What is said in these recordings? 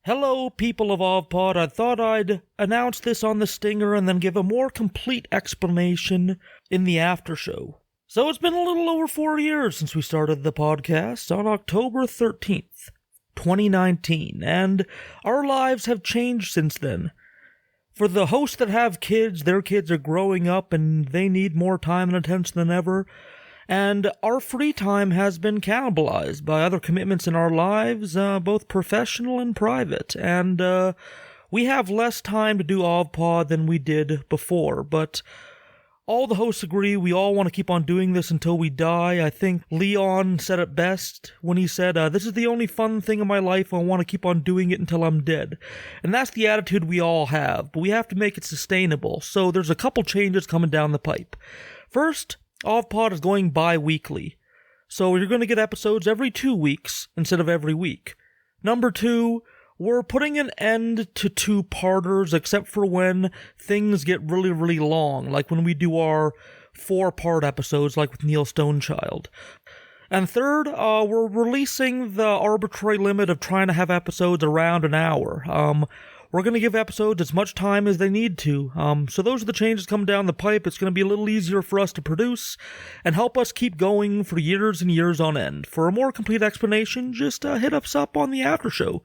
Hello, people of OvPod. I thought I'd announce this on the stinger and then give a more complete explanation in the after show. So it's been a little over 4 years since we started the podcast on October 13th, 2019, and our lives have changed since then. For the hosts that have kids, their kids are growing up and they need more time and attention than ever. And our free time has been cannibalized by other commitments in our lives, both professional and private. And we have less time to do OvPod than we did before. But all the hosts agree we all want to keep on doing this until we die. I think Leon said it best when he said, this is the only fun thing in my life. I want to keep on doing it until I'm dead. And that's the attitude we all have. But we have to make it sustainable. So there's a couple changes coming down the pipe. First, OvPod is going bi-weekly, so you're going to get episodes every 2 weeks instead of every week. Number 2, we're putting an end to two-parters except for when things get really, really long, like when we do our 4-part episodes like with Neil Stonechild. And third, we're releasing the arbitrary limit of trying to have episodes around an hour. We're going to give episodes as much time as they need to. So those are the changes coming down the pipe. It's going to be a little easier for us to produce and help us keep going for years and years on end. For a more complete explanation, just hit us up on the after show,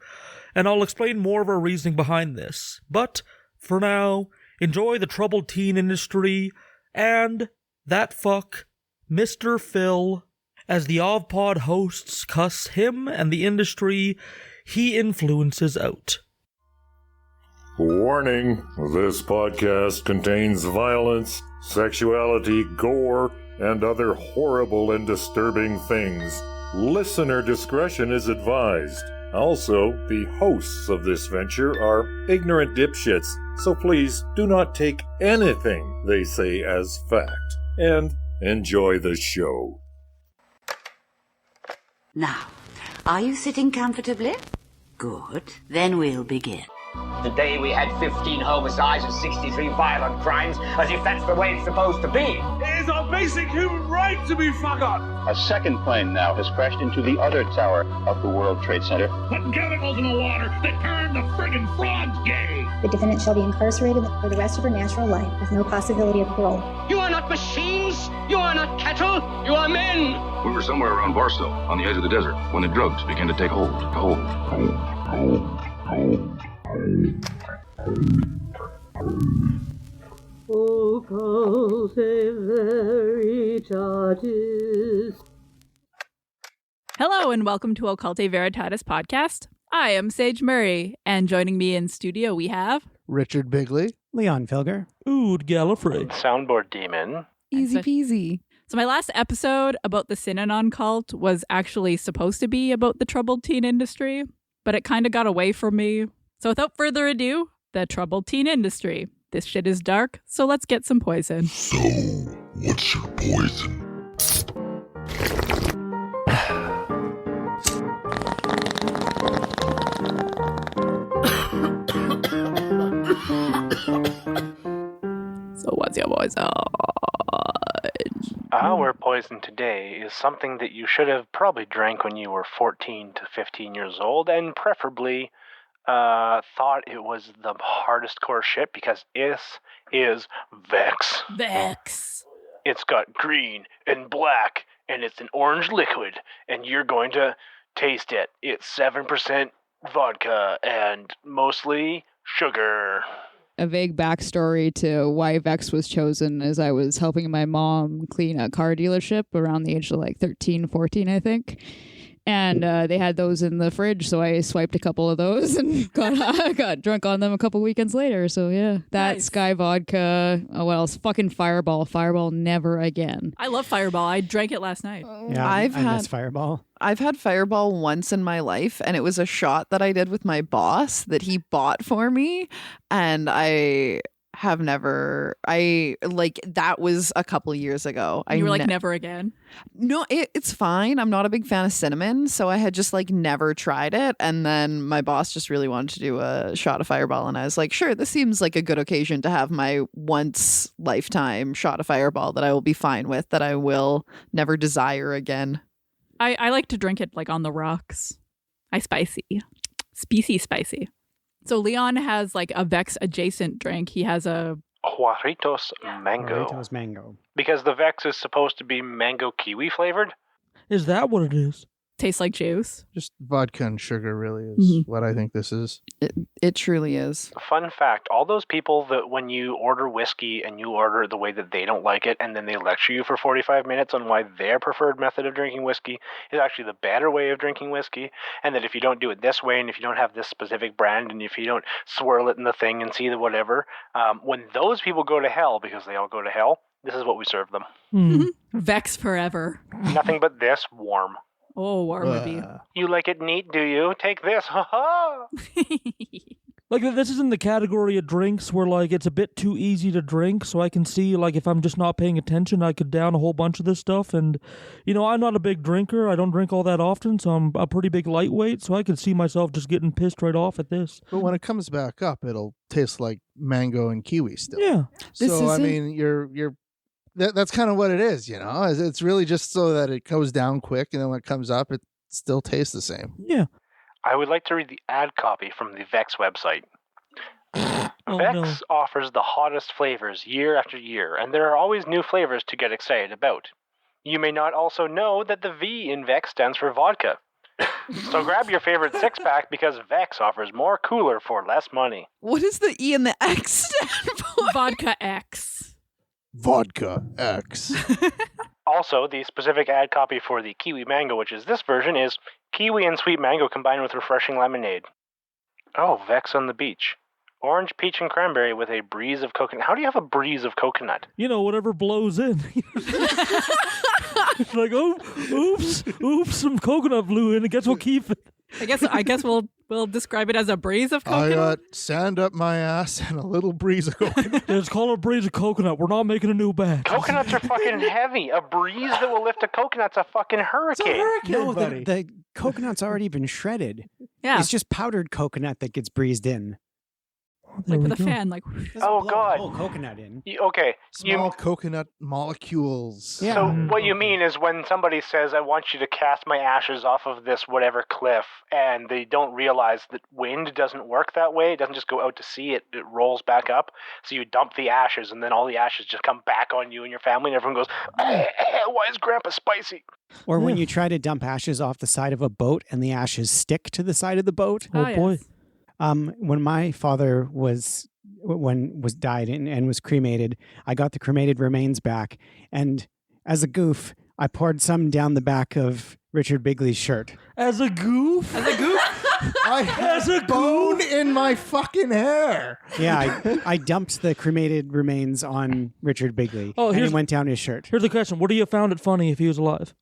and I'll explain more of our reasoning behind this. But for now, enjoy the troubled teen industry and that fuck, Mr. Phil, as the OvPod hosts cuss him and the industry he influences out. Warning, this podcast contains violence, sexuality, gore, and other horrible and disturbing things. Listener discretion is advised. Also, the hosts of this venture are ignorant dipshits, so please do not take anything they say as fact. And enjoy the show. Now, are you sitting comfortably? Good. Then we'll begin. Today we had 15 homicides and 63 violent crimes, as if that's the way it's supposed to be. It is our basic human right to be fuck-up. A second plane now has crashed into the other tower of the World Trade Center. Putting chemicals in the water that turn the friggin' frogs gay. The defendant shall be incarcerated for the rest of her natural life with no possibility of parole. You are not machines. You are not cattle. You are men. We were somewhere around Barstow, on the edge of the desert, when the drugs began to take hold. Hello and welcome to Occulte Veritatis podcast. I am Sage Murray, and joining me in studio we have Richard Bigley, Leon Filger, Ood Gallifrey, Soundboard Demon. Easy peasy. So my last episode about the Synanon cult was actually supposed to be about the troubled teen industry, but it kind of got away from me. So without further ado, the troubled teen industry. This shit is dark, so let's get some poison. So, what's your poison? So what's your poison? Our poison today is something that you should have probably drank when you were 14 to 15 years old, and preferably thought it was the hardest core shit, because this is Vex. Vex. It's got green and black, and it's an orange liquid, and you're going to taste it. It's 7% vodka and mostly sugar. A vague backstory to why Vex was chosen is I was helping my mom clean a car dealership around the age of like 13, 14, I think. And they had those in the fridge, so I swiped a couple of those and got drunk on them a couple weekends later. So yeah, that nice. Sky vodka. Oh, what else? Fucking Fireball. Fireball never again. I love Fireball. I drank it last night. Yeah, I miss Fireball. I've had Fireball once in my life, and it was a shot that I did with my boss that he bought for me, and that was a couple years ago. You were like, never again? No, it's fine. I'm not a big fan of cinnamon, so I had just like never tried it. And then my boss just really wanted to do a shot of Fireball, and I was like, sure, this seems like a good occasion to have my once lifetime shot of Fireball that I will be fine with, that I will never desire again. I like to drink it like on the rocks. I spicy. Species spicy. So Leon has like a Vex adjacent drink. He has a Juaritos mango. Juaritos mango. Because the Vex is supposed to be mango kiwi flavored. Is that what it is? Tastes like juice. Just vodka and sugar really is what I think this is. It truly is. Fun fact, all those people that when you order whiskey and you order the way that they don't like it and then they lecture you for 45 minutes on why their preferred method of drinking whiskey is actually the better way of drinking whiskey, and that if you don't do it this way and if you don't have this specific brand and if you don't swirl it in the thing and see the whatever, when those people go to hell, because they all go to hell, this is what we serve them. Vex forever. Nothing but this, warm. Oh, warm would be. You like it neat, do you? Take this. Ha ha. Like, this is in the category of drinks where, like, it's a bit too easy to drink, so I can see, like, if I'm just not paying attention, I could down a whole bunch of this stuff, and, you know, I'm not a big drinker, I don't drink all that often, so I'm a pretty big lightweight, so I could see myself just getting pissed right off at this. But when it comes back up, it'll taste like mango and kiwi still. Yeah. So, I mean, that's kind of what it is, you know? It's really just so that it goes down quick, and then when it comes up, it still tastes the same. Yeah. I would like to read the ad copy from the Vex website. Vex offers the hottest flavors year after year, and there are always new flavors to get excited about. You may not also know that the V in Vex stands for vodka. So grab your favorite six-pack because Vex offers more cooler for less money. What does the E and the X stand for? Vodka X. Vodka X. Also, the specific ad copy for the Kiwi Mango, which is this version, is kiwi and sweet mango combined with refreshing lemonade. Oh, Vex on the beach. Orange, peach, and cranberry with a breeze of coconut. How do you have a breeze of coconut? You know, whatever blows in. It's like, oh, oops, some coconut blew in. I guess we'll keep it. I guess we'll describe it as a breeze of coconut. I got sand up my ass and a little breeze of coconut. It's called a breeze of coconut. We're not making a new batch. Coconuts are fucking heavy. A breeze that will lift a coconut's a fucking hurricane. It's a hurricane, no, buddy. The coconut's already been shredded. Yeah. It's just powdered coconut that gets breezed in. Like with a fan, like. Oh, God. Whole coconut in. Okay. Small coconut molecules. Yeah. So what you mean is when somebody says, I want you to cast my ashes off of this whatever cliff, and they don't realize that wind doesn't work that way. It doesn't just go out to sea. It rolls back up. So you dump the ashes, and then all the ashes just come back on you and your family, and everyone goes, why is Grandpa spicy? Or when you try to dump ashes off the side of a boat and the ashes stick to the side of the boat. Oh, boy. Yes. When my father was died and was cremated, I got the cremated remains back, and as a goof, I poured some down the back of Richard Bigley's shirt. As a goof? As a goof? I had a bone in my fucking hair. Yeah, I dumped the cremated remains on Richard Bigley, and it went down his shirt. Here's the question. Would he have found it funny if he was alive?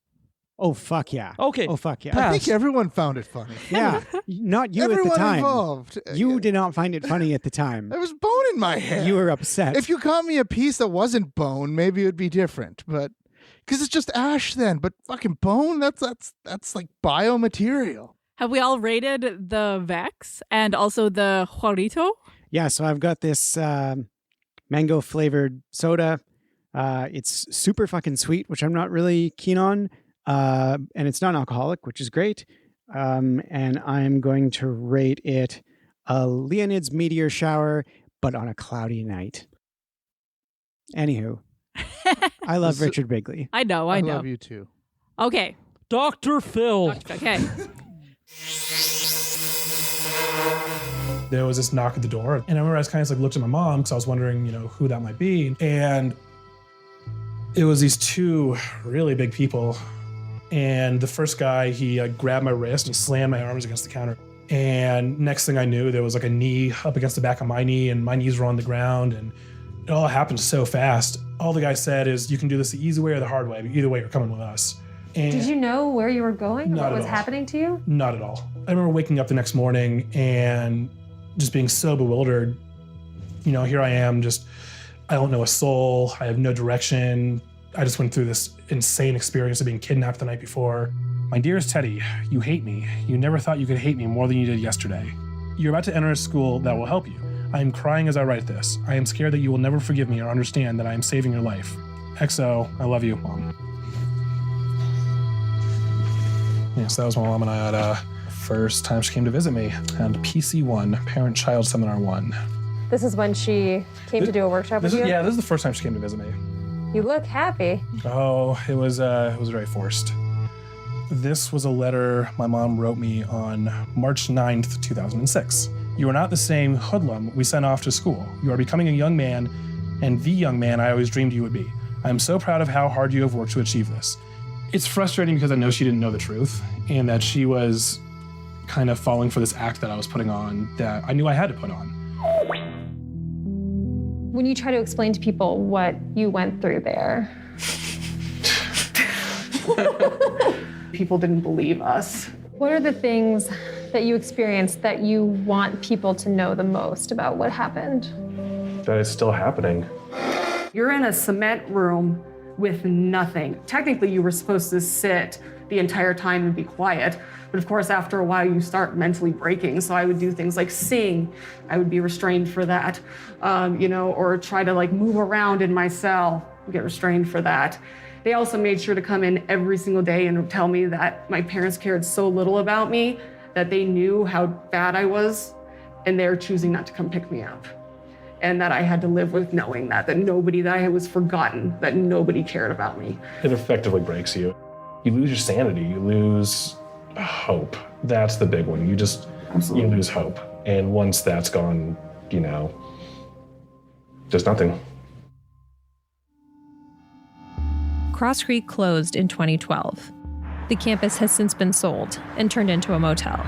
Oh, fuck yeah. Okay. Oh, fuck yeah. I think everyone found it funny. Yeah. Not you Everyone at the time. Involved. You did not find it funny at the time. There was bone in my hair. You were upset. If you got me a piece that wasn't bone, maybe it would be different. But because it's just ash then. But fucking bone, that's like biomaterial. Have we all rated the Vex and also the Juarito? Yeah, so I've got this mango flavored soda. It's super fucking sweet, which I'm not really keen on. And it's non-alcoholic, which is great. And I'm going to rate it a Leonid's meteor shower, but on a cloudy night. Anywho, I love Richard Bigley. I know. I love you too. Okay. Dr. Phil. Okay. There was this knock at the door, and I remember I was kind of like looked at my mom because I was wondering, who that might be. And it was these two really big people. And the first guy, he grabbed my wrist and slammed my arms against the counter. And next thing I knew, there was like a knee up against the back of my knee, and my knees were on the ground, and it all happened so fast. All the guy said is, you can do this the easy way or the hard way, but either way, you're coming with us. And did you know where you were going? What was happening to you? Not at all. I remember waking up the next morning and just being so bewildered. Here I am, I don't know a soul. I have no direction. I just went through this insane experience of being kidnapped the night before. My dearest Teddy, you hate me. You never thought you could hate me more than you did yesterday. You're about to enter a school that will help you. I am crying as I write this. I am scared that you will never forgive me or understand that I am saving your life. XO, I love you, Mom. Yeah, so that was my mom and I at first time she came to visit me, and PC1, Parent-Child Seminar 1. This is when she came to do a workshop with you? Yeah, this is the first time she came to visit me. You look happy. Oh, it was very forced. This was a letter my mom wrote me on March 9th, 2006. You are not the same hoodlum we sent off to school. You are becoming a young man, and the young man I always dreamed you would be. I am so proud of how hard you have worked to achieve this. It's frustrating because I know she didn't know the truth, and that she was kind of falling for this act that I was putting on that I knew I had to put on. When you try to explain to people what you went through there, people didn't believe us. what are the things that you experienced that you want people to know the most about what happened? That it's still happening. You're in a cement room with nothing. Technically, you were supposed to sit the entire time and be quiet. But of course, after a while, you start mentally breaking. So I would do things like sing. I would be restrained for that, or try to move around in my cell, get restrained for that. They also made sure to come in every single day and tell me that my parents cared so little about me that they knew how bad I was, and they're choosing not to come pick me up. And that I had to live with knowing that I was forgotten, that nobody cared about me. It effectively breaks you. You lose your sanity, you lose hope. That's the big one. You lose hope. And once that's gone, there's nothing. Cross Creek closed in 2012. The campus has since been sold and turned into a motel.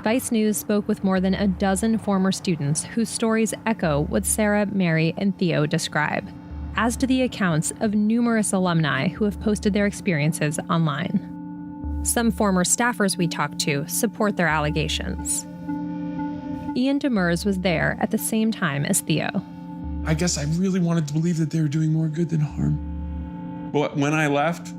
Vice News spoke with more than a dozen former students whose stories echo what Sarah, Mary, and Theo describe, as do the accounts of numerous alumni who have posted their experiences online. Some former staffers we talked to support their allegations. Ian Demers was there at the same time as Theo. I guess I really wanted to believe that they were doing more good than harm. But when I left,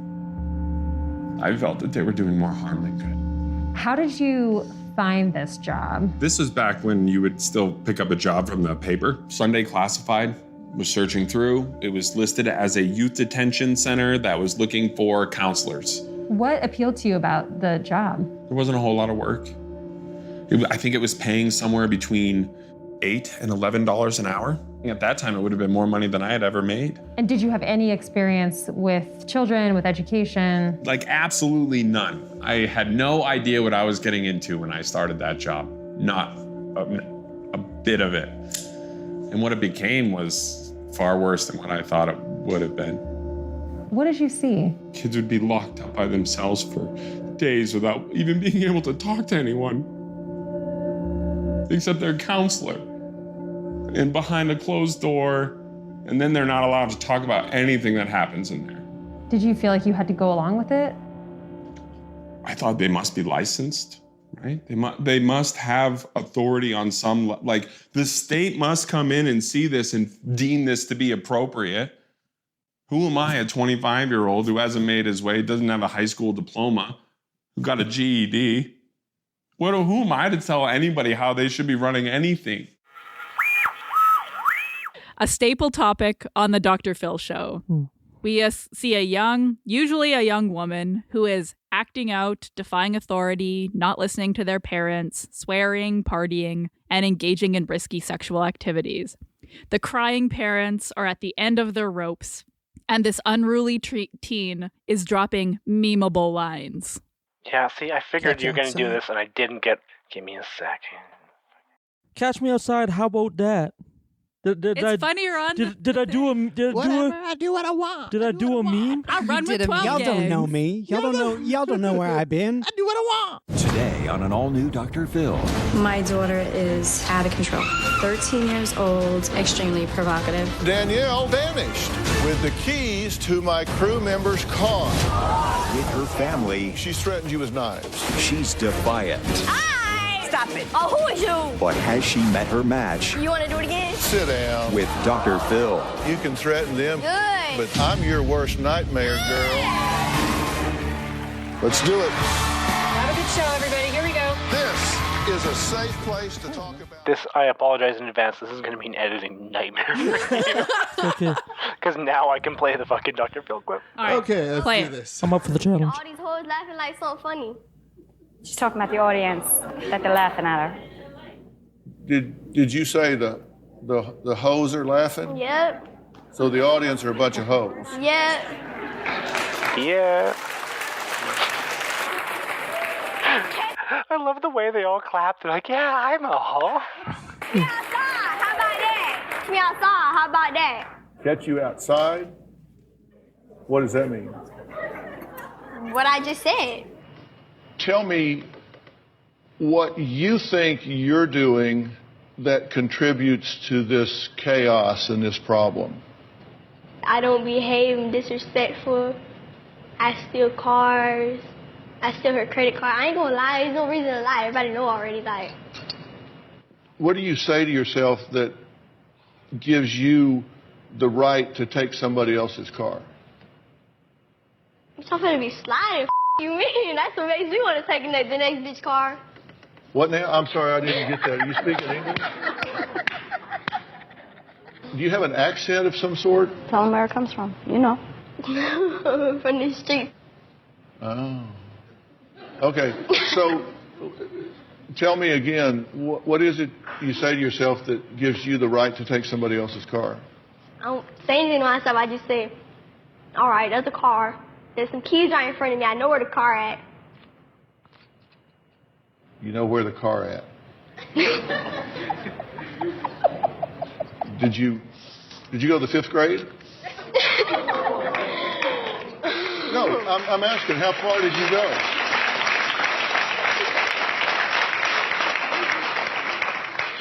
I felt that they were doing more harm than good. How did you find this job? This was back when you would still pick up a job from the paper. Sunday Classified was searching through. It was listed as a youth detention center that was looking for counselors. What appealed to you about the job? There wasn't a whole lot of work. I think it was paying somewhere between $8 and $11 an hour. At that time, it would have been more money than I had ever made. And did you have any experience with children, with education? Absolutely none. I had no idea what I was getting into when I started that job. Not a bit of it. And what it became was far worse than what I thought it would have been. What did you see? Kids would be locked up by themselves for days without even being able to talk to anyone, except their counselor. And behind a closed door, and then they're not allowed to talk about anything that happens in there. Did you feel like you had to go along with it? I thought they must be licensed, right? They must have authority on some, the state must come in and see this and deem this to be appropriate. Who am I, a 25-year-old who hasn't made his way, doesn't have a high school diploma, who got a GED? Who am I to tell anybody how they should be running anything? A staple topic on the Dr. Phil show. We see usually a young woman who is acting out, defying authority, not listening to their parents, swearing, partying, and engaging in risky sexual activities. The crying parents are at the end of their ropes, and this unruly teen is dropping memeable lines. Yeah, see, I figured you were going to do this, and I didn't get... Give me a second. Catch Me Outside, how about that? It's funnier on... Did I do a... I do what I want. Did I do a meme? I run with 12 Y'all don't know me. Y'all don't know where I've been. I do what I want. Today on an all-new Dr. Phil. My daughter is out of control. 13 years old, extremely provocative. Danielle vanished with the keys to my crew member's car. With her family. She's threatened you with knives. She's defiant. Stop it. Oh, who is you? But has she met her match? You want to do it again? Sit down. With Dr. Phil. You can threaten them, Good. but I'm your worst nightmare, girl. Let's do it. Have a good show, everybody. Here we go. This is a safe place to talk about. This, I apologize in advance. This is going to be an editing nightmare for you. Okay. Because now I can play the fucking Dr. Phil clip. All right, Okay, let's play do it. this. I'm up for the challenge. All these hoes laughing like something funny. She's talking about the audience, that they're laughing at her. Did you say the hoes are laughing? Yep. So the audience are a bunch of hoes. Yep. Yeah. I love the way they all clapped. They're like, yeah, I'm a hoe. Me outside. How about that? Me outside. How about that? Catch you outside? What does that mean? What I just said. Tell me what you think you're doing that contributes to this chaos and this problem. I don't behave. I'm disrespectful. I steal cars. I steal her credit card. I ain't gonna lie. There's no reason to lie. Everybody know already. Like, what do you say to yourself that gives you the right to take somebody else's car? I'm so finna be sliding. You mean? That's what makes me want to take the next bitch car. What now? I'm sorry, I didn't get that. Are you speaking English? Do you have an accent of some sort? Tell them where it comes from. You know. From the street. Oh. Okay, so tell me again, what is it you say to yourself that gives you the right to take somebody else's car? I don't say anything to myself. I just say, all right, there's a car. There's some keys right in front of me. I know where the car at. You know where the car at? Did you go to the 5th grade? No, I'm asking, how far did you go?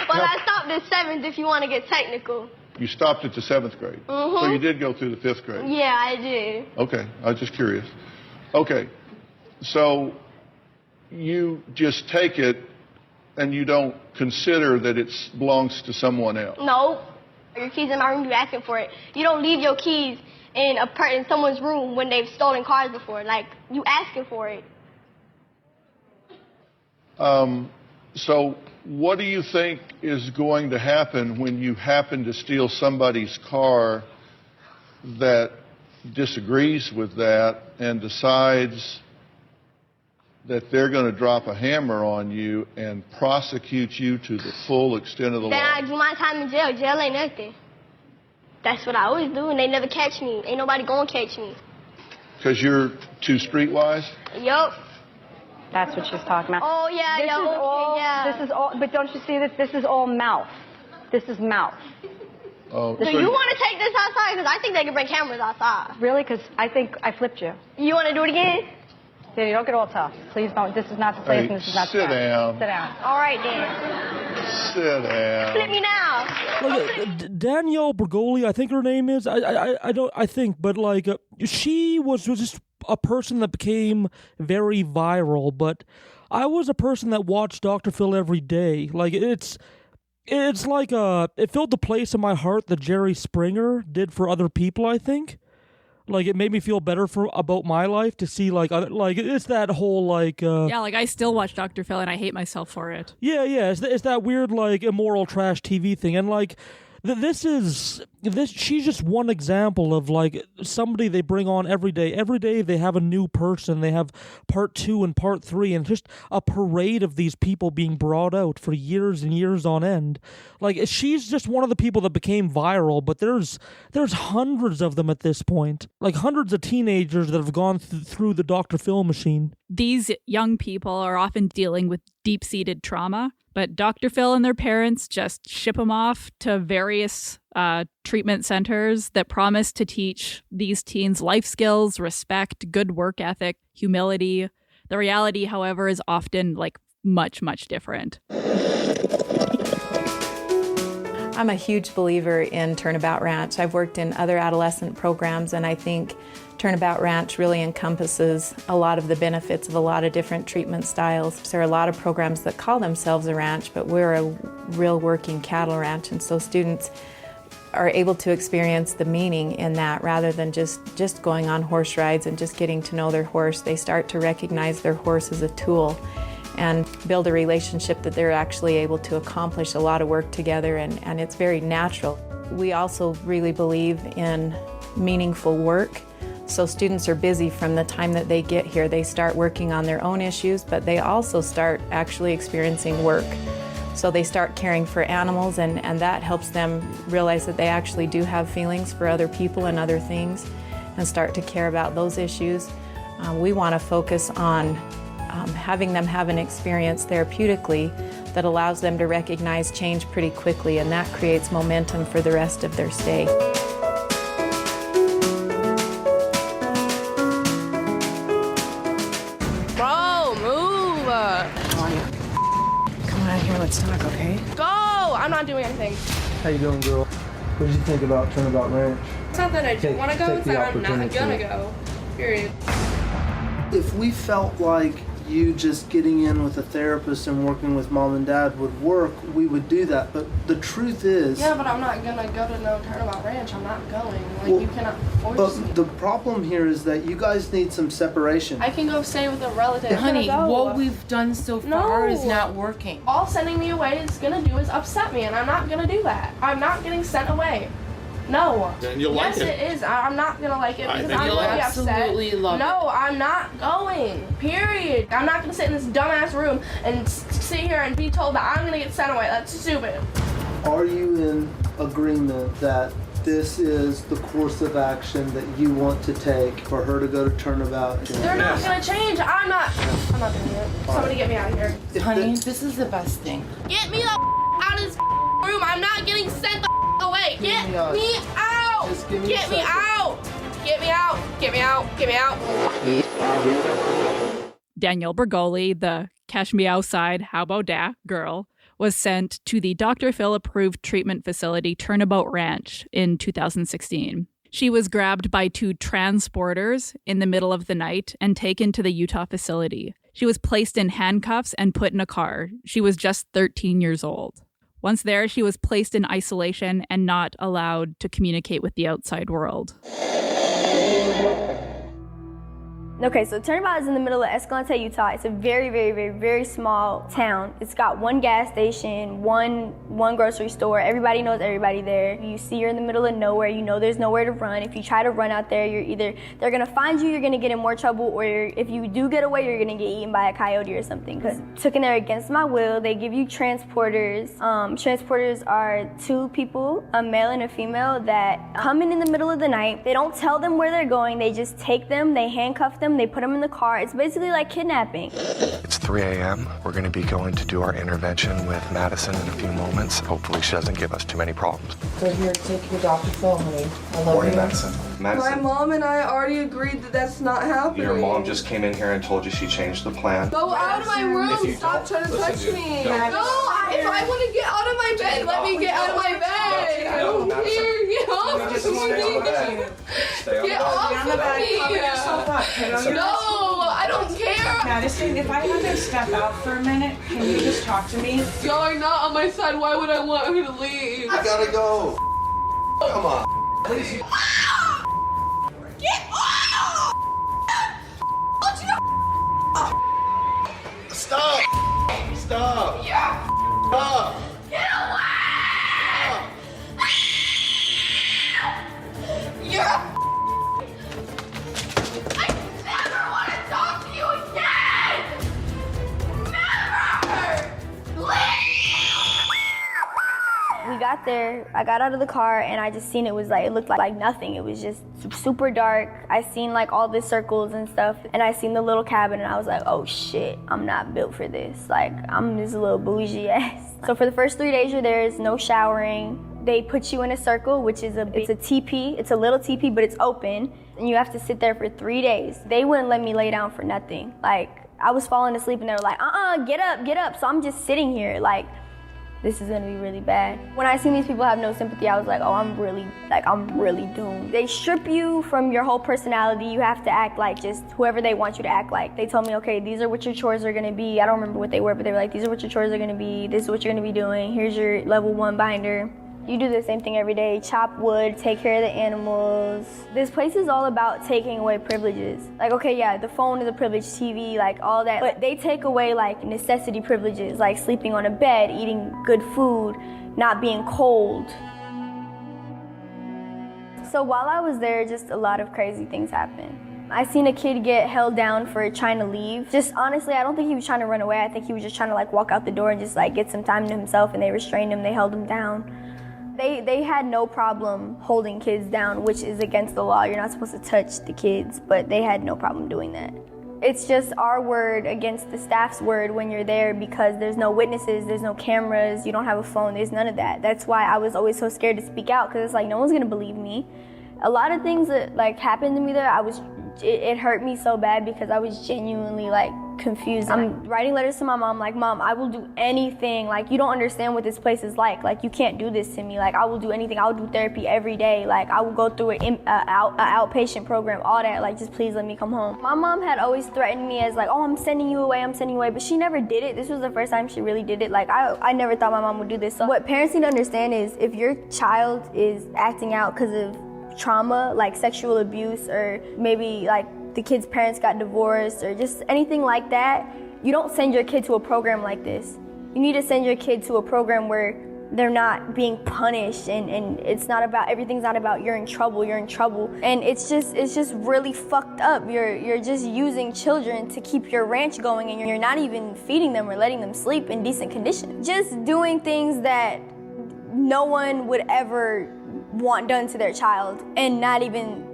Well, I stopped at 7th if you want to get technical. You stopped at the 7th grade. Mm-hmm. So you did go through the 5th grade. Yeah, I did. Okay, I was just curious. Okay, so you just take it and you don't consider that it belongs to someone else. No. Your keys in my room, you asking for it. You don't leave your keys in someone's room when they've stolen cars before. Like, you asking for it. So what do you think is going to happen when you happen to steal somebody's car that disagrees with that and decides that they're going to drop a hammer on you and prosecute you to the full extent of the Then law? I do my time in jail. Jail ain't nothing. That's what I always do, and they never catch me. Ain't nobody gonna catch me. Because you're too streetwise? Yup. That's what she's talking about. Oh, yeah, This yeah, is okay, all, yeah. This is all, but don't you see that this is all mouth? This is mouth. Oh, Do you want to take this outside? Because I think they can bring cameras outside. Really? Because I think I flipped you. You want to do it again? Danny, don't get all tough. Please don't. This is not the place, Hey, and this is not the sit time. down. Sit down. All right, then. Sit down. Flip me now. Danielle Bergoli, I think her name is. I think, but like she was just a person that became very viral. But I was a person that watched Dr. Phil every day. Like it's like it filled the place in my heart that Jerry Springer did for other people. I think. Like, it made me feel better about my life to see, like, it's that whole, like... yeah, like, I still watch Dr. Phil, and I hate myself for it. Yeah, it's that weird, like, immoral trash TV thing, and, like, she's just one example of, like, somebody they bring on every day. Every day they have a new person. They have part 2 and part 3, and just a parade of these people being brought out for years and years on end. Like, she's just one of the people that became viral, but there's hundreds of them at this point. Like, hundreds of teenagers that have gone through the Dr. Phil machine. These young people are often dealing with deep-seated trauma, but Dr. Phil and their parents just ship them off to various treatment centers that promise to teach these teens life skills, respect, good work ethic, humility. The reality, however, is often like much, much different. I'm a huge believer in Turnabout Ranch. I've worked in other adolescent programs, and I think Turnabout Ranch really encompasses a lot of the benefits of a lot of different treatment styles. There are a lot of programs that call themselves a ranch, but we're a real working cattle ranch, and so students are able to experience the meaning in that rather than just going on horse rides and just getting to know their horse. They start to recognize their horse as a tool and build a relationship that they're actually able to accomplish a lot of work together, and it's very natural. We also really believe in meaningful work. So students are busy from the time that they get here. They start working on their own issues, but they also start actually experiencing work. So they start caring for animals, and that helps them realize that they actually do have feelings for other people and other things, and start to care about those issues. We want to focus on having them have an experience therapeutically that allows them to recognize change pretty quickly, and that creates momentum for the rest of their stay. Bro, move! Come on out here, let's talk, okay? Go! I'm not doing anything. How you doing, girl? What did you think about Turnabout Ranch? It's not that I don't want to go, it's that I'm not gonna go. Period. If we felt like you just getting in with a therapist and working with mom and dad would work, we would do that. But the truth is... Yeah, but I'm not gonna go to no Turnabout Ranch. I'm not going. Like, Well, you cannot force me. But the problem here is that you guys need some separation. I can go stay with a relative. Honey, I'm gonna go. what we've done so far is not working. All sending me away is gonna do is upset me, and I'm not gonna do that. I'm not getting sent away. No. Then you'll like yes, it. it is. I'm not gonna like it I because think I'm you'll gonna be absolutely upset. love No, I'm not going. Period. I'm not gonna sit in this dumbass room and sit here and be told that I'm gonna get sent away. That's stupid. Are you in agreement that this is the course of action that you want to take for her to go to Turnabout? They're not gonna change. I'm not doing it. Somebody get me out of here. Honey, this is the best thing. Get me the out of this room. I'm not getting sent the away. Get me out. Just give me Get a me second. out. Get me out. Get me out. Get me out. Danielle Bergoli, the Cash Me Outside, How About Dat girl, was sent to the Dr. Phil approved treatment facility Turnabout Ranch in 2016. She was grabbed by 2 transporters in the middle of the night and taken to the Utah facility. She was placed in handcuffs and put in a car. She was just 13 years old. Once there, she was placed in isolation and not allowed to communicate with the outside world. Okay, so Turnabout is in the middle of Escalante, Utah. It's a very, very, very, very small town. It's got one gas station, one grocery store. Everybody knows everybody there. You see you're in the middle of nowhere. You know there's nowhere to run. If you try to run out there, they're gonna find you, you're gonna get in more trouble, or if you do get away, you're gonna get eaten by a coyote or something. Because took in there against my will. They give you transporters. Transporters are 2 people, a male and a female, that come in the middle of the night. They don't tell them where they're going. They just take them, they handcuff them, they put them in the car. It's basically like kidnapping. It's 3 a.m. We're going to be going to do our intervention with Madison in a few moments. Hopefully she doesn't give us too many problems. Go here, take your Dr. Phil, honey. I love Morning, you. Madison. My mom and I already agreed that that's not happening. Your mom just came in here and told you she changed the plan. Go out of my room. Stop trying to touch me. No, if I want to get out of my bed, let me get out of my bed. I don't care. Get off of me. Get off of me. No, I don't care. Madison, if I have to step out for a minute, can you just talk to me? Y'all are not on my side. Why would I want her to leave? I gotta go. Come on. Please. Get off! Stop. Stop. Yeah. Stop. Get away! You're a I never want to talk to you again! Never! We got there, I got out of the car, and I just seen it looked like nothing. It was just super dark. I seen like all the circles and stuff, and I seen the little cabin, and I was like, oh shit, I'm not built for this. Like, I'm this little bougie ass. So for the first 3 days you're there, there's no showering. They put you in a circle, which is it's a teepee. It's a little teepee, but it's open, and you have to sit there for 3 days. They wouldn't let me lay down for nothing. Like, I was falling asleep, and they were like, get up, get up. So I'm just sitting here, like, this is gonna be really bad. When I seen these people have no sympathy, I was like, oh, I'm really doomed. They strip you from your whole personality. You have to act like just whoever they want you to act like. They told me, okay, these are what your chores are gonna be. I don't remember what they were, but they were like, these are what your chores are gonna be. This is what you're gonna be doing. Here's your level 1 binder. You do the same thing every day, chop wood, take care of the animals. This place is all about taking away privileges. Like, okay, yeah, the phone is a privilege, TV, like all that, but they take away like necessity privileges, like sleeping on a bed, eating good food, not being cold. So while I was there, just a lot of crazy things happened. I seen a kid get held down for trying to leave. Just honestly, I don't think he was trying to run away. I think he was just trying to like walk out the door and just like get some time to himself, and they restrained him, they held him down. They had no problem holding kids down, which is against the law. You're not supposed to touch the kids, but they had no problem doing that. It's just our word against the staff's word when you're there, because there's no witnesses, there's no cameras, you don't have a phone, there's none of that. That's why I was always so scared to speak out, because it's like no one's gonna believe me. A lot of things that like happened to me there, it hurt me so bad because I was genuinely like confused. I'm writing letters to my mom like, Mom, I will do anything. Like, you don't understand what this place is like. Like, you can't do this to me. Like, I will do anything. I will do therapy every day. Like, I will go through an outpatient program, all that. Like, just please let me come home. My mom had always threatened me as like, oh, I'm sending you away, but she never did it. This was the first time she really did it. Like, I never thought my mom would do this. So what parents need to understand is if your child is acting out because of trauma, like sexual abuse, or maybe like the kid's parents got divorced, or just anything like that, you don't send your kid to a program like this. You need to send your kid to a program where they're not being punished, and it's not about, everything's not about you're in trouble, and it's just really fucked up. You're just using children to keep your ranch going, and you're not even feeding them or letting them sleep in decent conditions. Just doing things that no one would ever want done to their child, and not even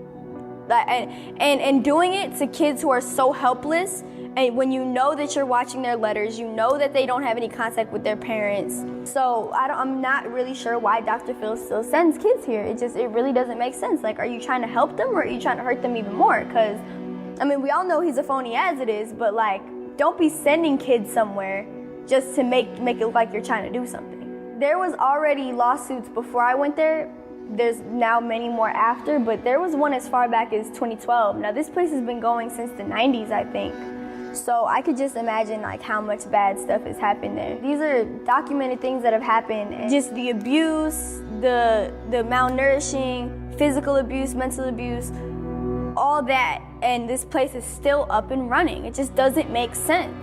and doing it to kids who are so helpless. And when you know that you're watching their letters, you know that they don't have any contact with their parents. So I'm not really sure why Dr. Phil still sends kids here. It really doesn't make sense. Like, are you trying to help them, or are you trying to hurt them even more? Because I mean, we all know he's a phony as it is, but like, don't be sending kids somewhere just to make it look like you're trying to do something. There was already lawsuits before I went there. There's now many more after, but there was one as far back as 2012. Now this place has been going since the 90s, I think. So I could just imagine like how much bad stuff has happened there. These are documented things that have happened. And just the abuse, the malnourishing, physical abuse, mental abuse, all that. And this place is still up and running. It just doesn't make sense.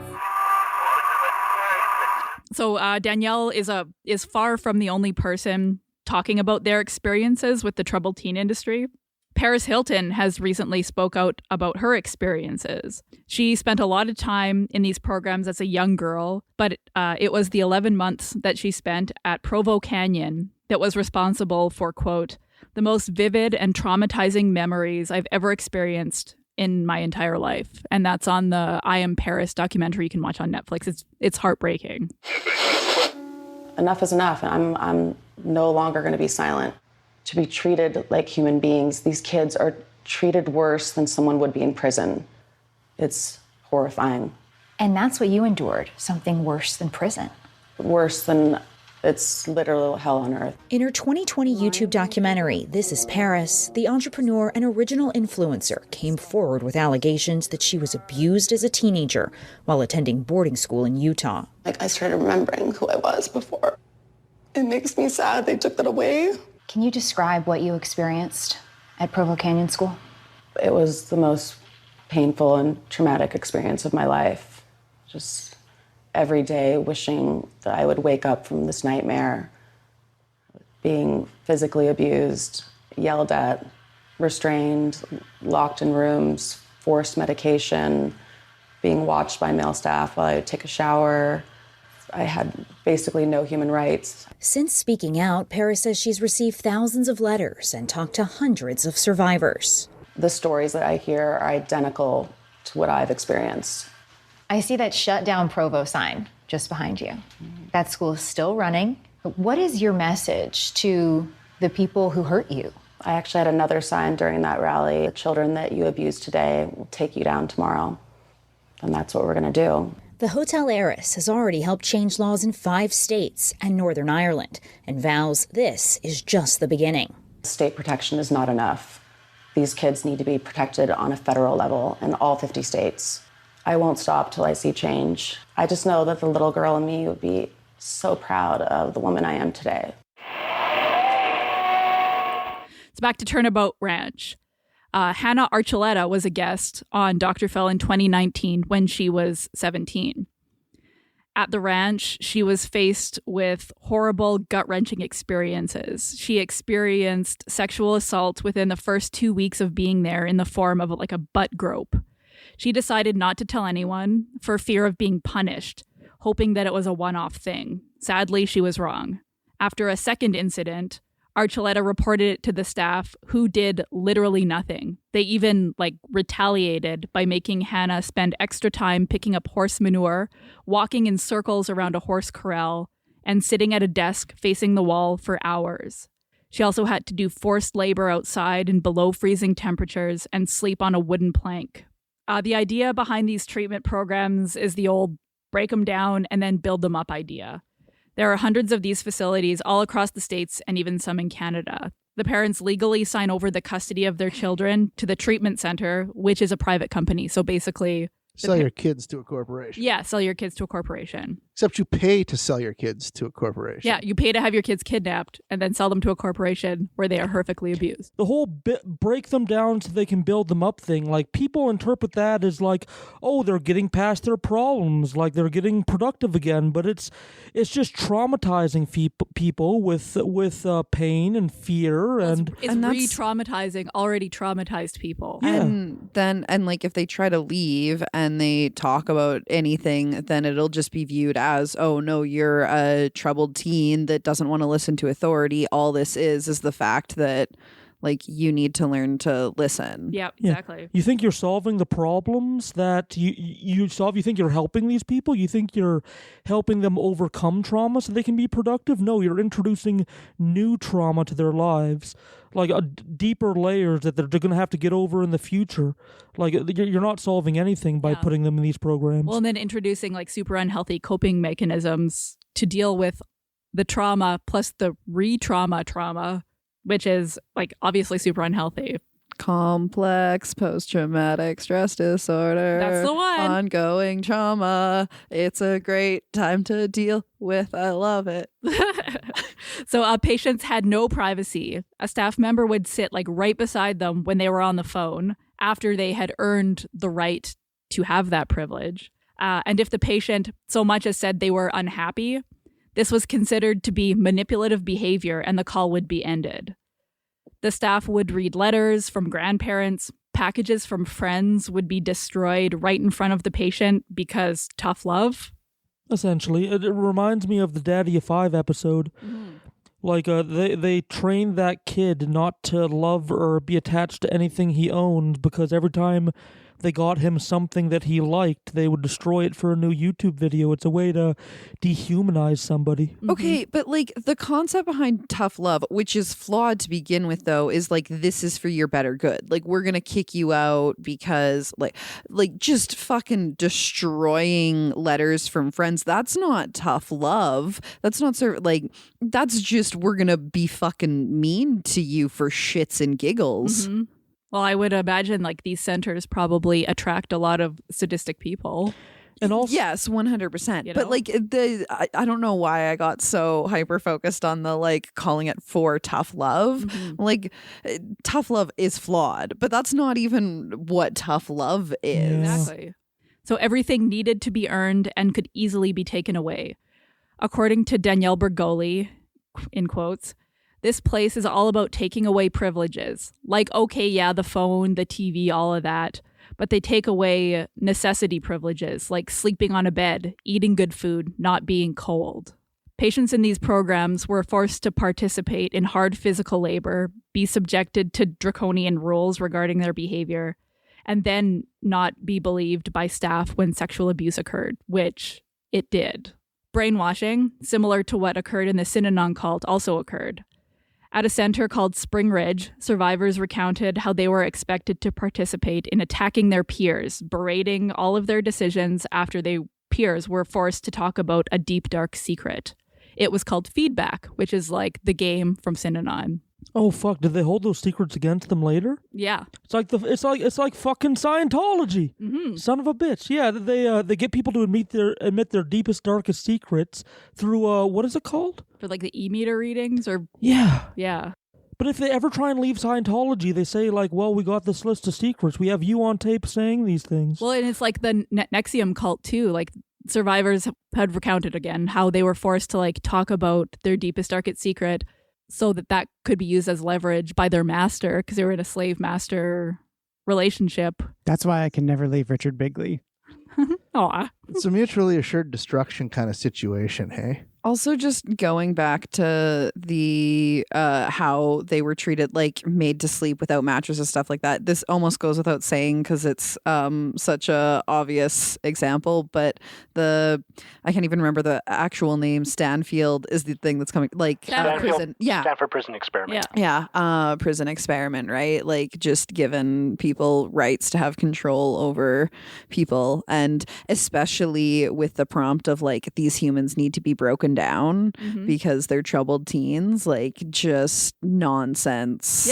So Danielle is far from the only person talking about their experiences with the troubled teen industry. Paris Hilton has recently spoke out about her experiences. She spent a lot of time in these programs as a young girl, but it was the 11 months that she spent at Provo Canyon that was responsible for, quote, the most vivid and traumatizing memories I've ever experienced in my entire life. And that's on the I Am Paris documentary you can watch on Netflix. It's heartbreaking. Enough is enough. I'm no longer going to be silent. To be treated like human beings, these kids are treated worse than someone would be in prison. It's horrifying. And that's what you endured, something worse than prison. Worse than, it's literal hell on earth. In her 2020 YouTube documentary, This Is Paris, the entrepreneur and original influencer came forward with allegations that she was abused as a teenager while attending boarding school in Utah. Like, I started remembering who I was before. It makes me sad they took that away. Can you describe what you experienced at Provo Canyon School? It was the most painful and traumatic experience of my life. Just every day wishing that I would wake up from this nightmare, being physically abused, yelled at, restrained, locked in rooms, forced medication, being watched by male staff while I would take a shower. I had basically no human rights. Since speaking out, Paris says she's received thousands of letters and talked to hundreds of survivors. The stories that I hear are identical to what I've experienced. I see that shut down Provo sign just behind you. That school is still running. What is your message to the people who hurt you? I actually had another sign during that rally. The children that you abuse today will take you down tomorrow. And that's what we're going to do. The hotel heiress has already helped change laws in 5 states and Northern Ireland, and vows this is just the beginning. State protection is not enough. These kids need to be protected on a federal level in all 50 states. I won't stop till I see change. I just know that the little girl in me would be so proud of the woman I am today. It's back to Turnabout Ranch. Hannah Archuleta was a guest on Dr. Phil in 2019 when she was 17. At the ranch, she was faced with horrible, gut-wrenching experiences. She experienced sexual assault within the first 2 weeks of being there in the form of like a butt grope. She decided not to tell anyone for fear of being punished, hoping that it was a one-off thing. Sadly, she was wrong. After a second incident, Archuleta reported it to the staff, who did literally nothing. They even retaliated by making Hannah spend extra time picking up horse manure, walking in circles around a horse corral, and sitting at a desk facing the wall for hours. She also had to do forced labor outside in below freezing temperatures and sleep on a wooden plank. The idea behind these treatment programs is the old break them down and then build them up idea. There are hundreds of these facilities all across the states and even some in Canada. The parents legally sign over the custody of their children to the treatment center, which is a private company. So basically... Sell your kids to a corporation. Yeah, sell your kids to a corporation. Except you pay to sell your kids to a corporation. Yeah, you pay to have your kids kidnapped and then sell them to a corporation where they are horrifically abused. The whole break them down so they can build them up thing, like people interpret that as like, oh, they're getting past their problems, like they're getting productive again, but it's just traumatizing people with pain and fear, and it's re-traumatizing already traumatized people. Yeah. And like if they try to leave and they talk about anything, then it'll just be viewed as, oh no, you're a troubled teen that doesn't want to listen to authority. All this is the fact that like you need to learn to listen. Yep, exactly. Yeah. You think you're solving the problems that you solve? You think you're helping these people? You think you're helping them overcome trauma so they can be productive? No, you're introducing new trauma to their lives, like deeper layers that they're going to have to get over in the future. Like you're not solving anything by putting them in these programs. Well, and then introducing like super unhealthy coping mechanisms to deal with the trauma plus the trauma, which is like obviously super unhealthy. Complex post-traumatic stress disorder. That's the one. Ongoing trauma. It's a great time to deal with. I love it. So patients had no privacy. A staff member would sit like right beside them when they were on the phone after they had earned the right to have that privilege. And if the patient so much as said they were unhappy, this was considered to be manipulative behavior and the call would be ended. The staff would read letters from grandparents. Packages from friends would be destroyed right in front of the patient because tough love. Essentially. It reminds me of the Daddy of Five episode. Mm-hmm. Like, they trained that kid not to love or be attached to anything he owned because every time they got him something that he liked, they would destroy it for a new YouTube video. It's a way to dehumanize somebody. Okay, but like the concept behind tough love, which is flawed to begin with though, is like this is for your better good. Like we're going to kick you out because like just fucking destroying letters from friends. That's not tough love. That's not that's just we're going to be fucking mean to you for shits and giggles. Mm-hmm. Well, I would imagine like these centers probably attract a lot of sadistic people. And also, yes, 100%. But like I don't know why I got so hyper focused on the like calling it for tough love. Mm-hmm. Like tough love is flawed, but that's not even what tough love is. Yeah. Exactly. So everything needed to be earned and could easily be taken away. According to Danielle Bergoli, in quotes, this place is all about taking away privileges. Like, okay, yeah, the phone, the TV, all of that. But they take away necessity privileges, like sleeping on a bed, eating good food, not being cold. Patients in these programs were forced to participate in hard physical labor, be subjected to draconian rules regarding their behavior, and then not be believed by staff when sexual abuse occurred, which it did. Brainwashing, similar to what occurred in the Synanon cult, also occurred. At a center called Spring Ridge, survivors recounted how they were expected to participate in attacking their peers, berating all of their decisions after their peers were forced to talk about a deep, dark secret. It was called feedback, which is like the game from Synanon. Oh fuck! Did they hold those secrets against them later? Yeah, it's like fucking Scientology. Mm-hmm. Son of a bitch! Yeah, they get people to admit their deepest, darkest secrets through what is it called? For like the e-meter readings or yeah. But if they ever try and leave Scientology, they say like, well, we got this list of secrets. We have you on tape saying these things. Well, and it's like the NXIVM cult too. Like survivors had recounted again how they were forced to like talk about their deepest, darkest secret so that could be used as leverage by their master because they were in a slave master relationship. That's why I can never leave Richard Bigley. Aw. It's a mutually assured destruction kind of situation, hey? Also, just going back to the how they were treated, like made to sleep without mattresses, stuff like that. This almost goes without saying because it's such a obvious example. But I can't even remember the actual name. Stanfield is the thing that's coming. Like prison, Stanford Prison Experiment. Yeah, prison experiment, right? Like just giving people rights to have control over people, and especially with the prompt of like these humans need to be broken down because they're troubled teens, like just nonsense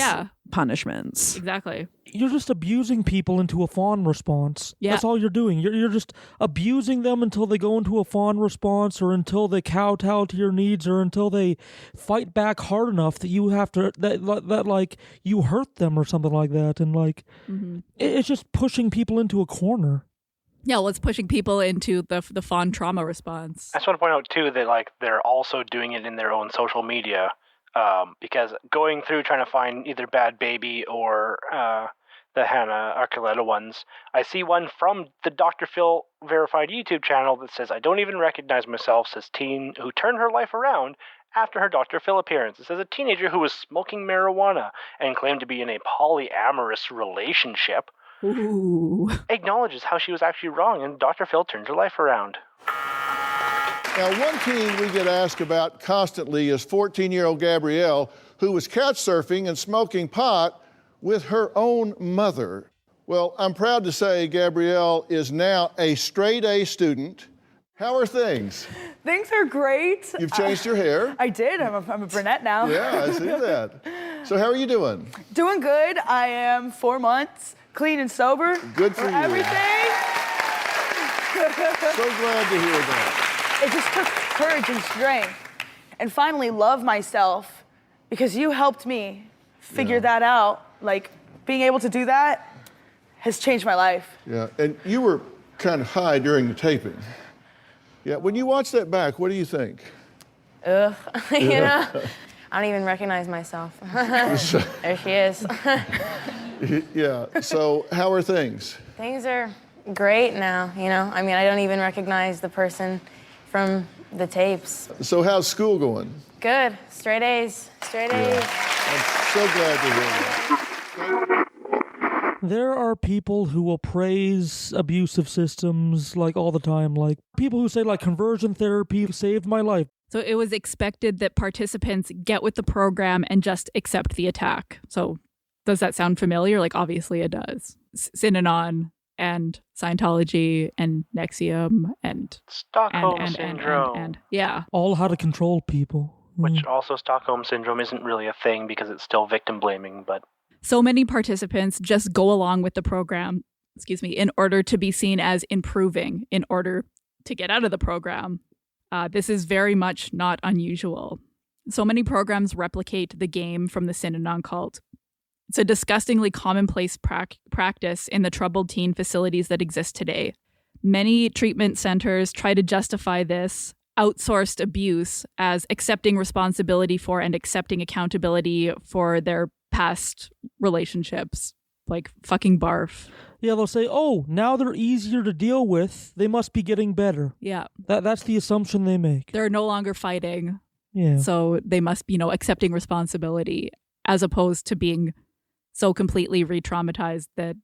punishments. Exactly. You're just abusing people into a fawn response. Yeah. That's all you're doing. You're just abusing them until they go into a fawn response, or until they kowtow to your needs, or until they fight back hard enough that you have to that like you hurt them or something like that. And like it's just pushing people into a corner. Yeah, well, it's pushing people into the fawn trauma response. I just want to point out, too, that like they're also doing it in their own social media because going through trying to find either Bad Baby or the Hannah Archuleta ones, I see one from the Dr. Phil verified YouTube channel that says, "I don't even recognize myself," says teen who turned her life around after her Dr. Phil appearance. It says a teenager who was smoking marijuana and claimed to be in a polyamorous relationship. Ooh. Acknowledges how she was actually wrong, and Dr. Phil turned her life around. Now, one teen we get asked about constantly is 14-year-old Gabrielle, who was couch surfing and smoking pot with her own mother. Well, I'm proud to say Gabrielle is now a straight A student. How are things? Things are great. You've changed your hair. I did. I'm a brunette now. Yeah, I see that. So how are you doing? Doing good. I am 4 months clean and sober. Good for you. Everything. So glad to hear that. It just took courage and strength, and finally love myself, because you helped me figure that out. Like, being able to do that has changed my life. Yeah, and you were kind of high during the taping. Yeah, when you watch that back, what do you think? Ugh, you know, I don't even recognize myself. There she is. Yeah, so how are things? Things are great now, you know. I mean, I don't even recognize the person from the tapes. So how's school going? Good, straight A's, straight A's. I'm so glad to hear that. There are people who will praise abusive systems like all the time, like people who say like conversion therapy saved my life. So it was expected that participants get with the program and just accept the attack. So does that sound familiar? Like, obviously it does. Synanon and Scientology and Nexium and Stockholm Syndrome. And yeah. All how to control people. Which also Stockholm Syndrome isn't really a thing because it's still victim blaming, but so many participants just go along with the program, in order to be seen as improving, in order to get out of the program. This is very much not unusual. So many programs replicate the game from the Synanon cult. It's a disgustingly commonplace practice in the troubled teen facilities that exist today. Many treatment centers try to justify this outsourced abuse as accepting responsibility for and accepting accountability for their past relationships. Like, fucking barf. Yeah, they'll say, oh, now they're easier to deal with. They must be getting better. Yeah. That's the assumption they make. They're no longer fighting. Yeah. So they must be, accepting responsibility, as opposed to being so completely re-traumatized that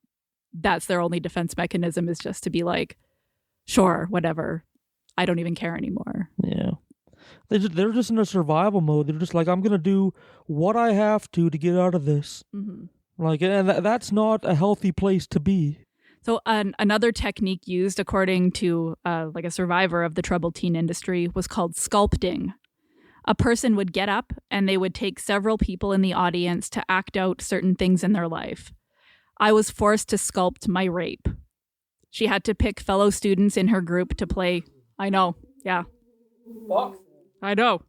that's their only defense mechanism, is just to be like, sure, whatever. I don't even care anymore. Yeah. They're just in a survival mode. They're just like, I'm going to do what I have to get out of this. Mm-hmm. Like, and that's not a healthy place to be. So another technique used, according to like a survivor of the troubled teen industry, was called sculpting. A person would get up and they would take several people in the audience to act out certain things in their life. I was forced to sculpt my rape. She had to pick fellow students in her group to play. I know, yeah. I know.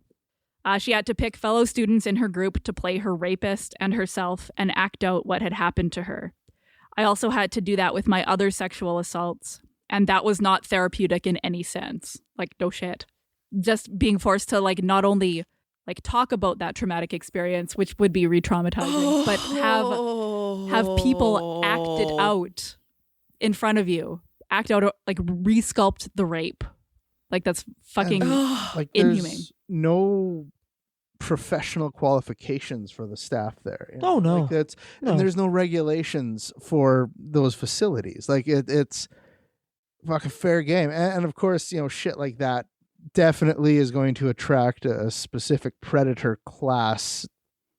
She had to pick fellow students in her group to play her rapist and herself and act out what had happened to her. I also had to do that with my other sexual assaults. And that was not therapeutic in any sense. Like, no shit. Just being forced to like not only like talk about that traumatic experience, which would be re-traumatizing, but have people act it out in front of you. Act out, like re-sculpt the rape. Like that's fucking like inhumane. There's no professional qualifications for the staff there. You know? Oh no. Like that's No. And there's no regulations for those facilities. Like it's fucking fair game. And of course, you know, shit like that definitely is going to attract a specific predator class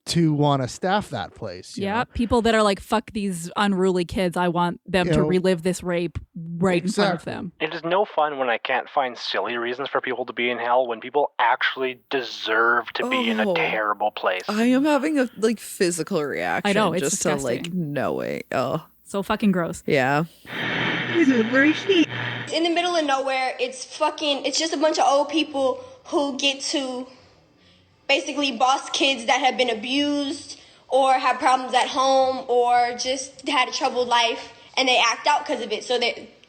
to want to staff that place. you know? People that are like, fuck these unruly kids. I want them You to know, relive this rape right in front of them. It is no fun when I can't find silly reasons for people to be in hell when people actually deserve to be in a terrible place. I am having a like physical reaction. I know, it's just to like disgusting. knowing. Oh, so fucking gross. Yeah. It's in the middle of nowhere. It's just a bunch of old people who get to basically boss kids that have been abused or have problems at home or just had a troubled life, and they act out because of it. So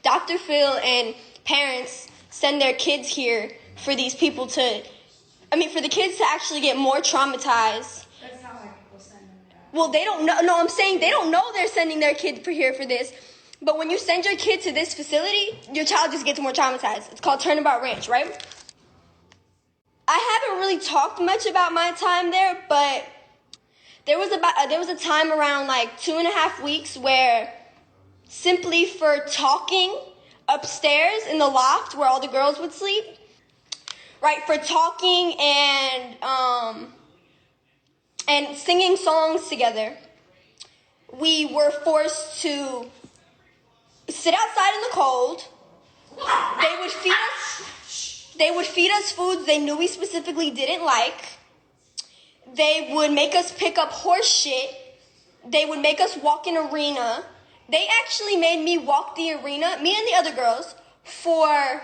Dr. Phil and parents send their kids here for these people for the kids to actually get more traumatized. That's not why people send them there. Well, they don't know. No, I'm saying they don't know they're sending their kid here for this. But when you send your kid to this facility, your child just gets more traumatized. It's called Turnabout Ranch, right? I haven't really talked much about my time there, but there was a time around like 2.5 weeks where simply for talking upstairs in the loft where all the girls would sleep, right? For talking and singing songs together, we were forced to sit outside in the cold. They would feed us foods they knew we specifically didn't like. They would make us pick up horse shit. They would make us walk an arena. They actually made me walk the arena, me and the other girls, for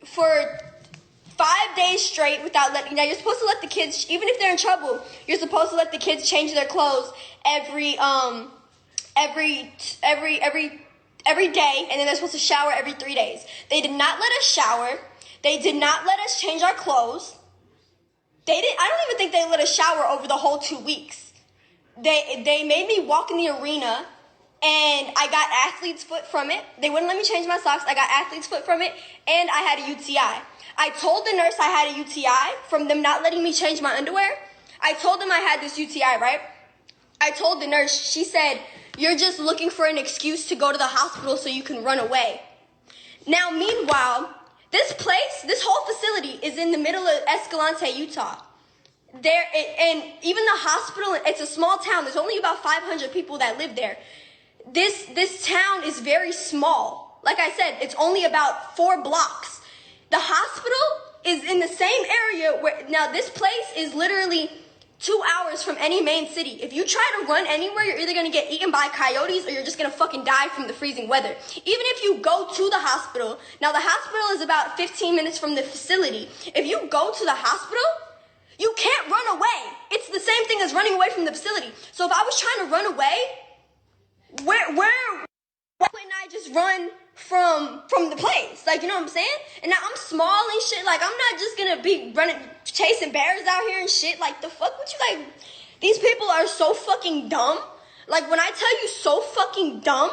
5 days straight without letting. Now you're supposed to let the kids, even if they're in trouble, you're supposed to let the kids change their clothes every day, and then they're supposed to shower every 3 days. They did not let us shower. They did not let us change our clothes. I don't even think they let us shower over the whole 2 weeks. They made me walk in the arena, and I got athlete's foot from it. They wouldn't let me change my socks. I got athlete's foot from it, and I had a UTI. I told the nurse I had a UTI from them not letting me change my underwear. I told them I had this UTI, right? I told the nurse, she said, "You're just looking for an excuse to go to the hospital so you can run away." Now, meanwhile, this whole facility is in the middle of Escalante, Utah. And even the hospital, it's a small town. There's only about 500 people that live there. This town is very small. Like I said, it's only about 4 blocks. The hospital is in the same area now this place is literally 2 hours from any main city. If you try to run anywhere, you're either going to get eaten by coyotes or you're just going to fucking die from the freezing weather. Even if you go to the hospital, now the hospital is about 15 minutes from the facility. If you go to the hospital, you can't run away. It's the same thing as running away from the facility. So if I was trying to run away, why couldn't I just run from the place? Like, you know what I'm saying? And now I'm small and shit. Like, I'm not just gonna be chasing bears out here and shit. Like, the fuck would you like? These people are so fucking dumb. Like, when I tell you so fucking dumb,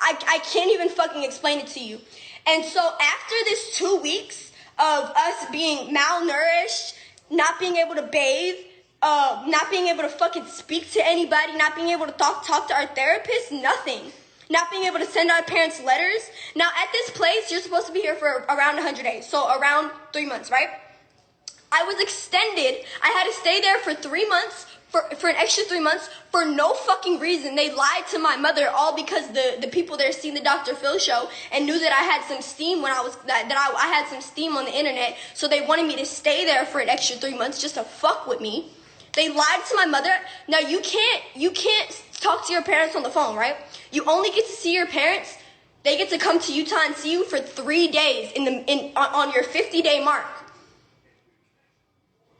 I can't even fucking explain it to you. And so after this 2 weeks of us being malnourished, not being able to bathe, not being able to fucking speak to anybody, not being able to talk to our therapist, nothing. Not being able to send our parents letters. Now, at this place, you're supposed to be here for around 100 days, so around 3 months, right? I was extended. I had to stay there for 3 months, for an extra 3 months, for no fucking reason. They lied to my mother, all because the people there seen the Dr. Phil show and knew that I had some steam when I had some steam on the internet, so they wanted me to stay there for an extra 3 months just to fuck with me. They lied to my mother. Now, you can't talk to your parents on the phone, right? You only get to see your parents. They get to come to Utah and see you for 3 days on your 50-day mark.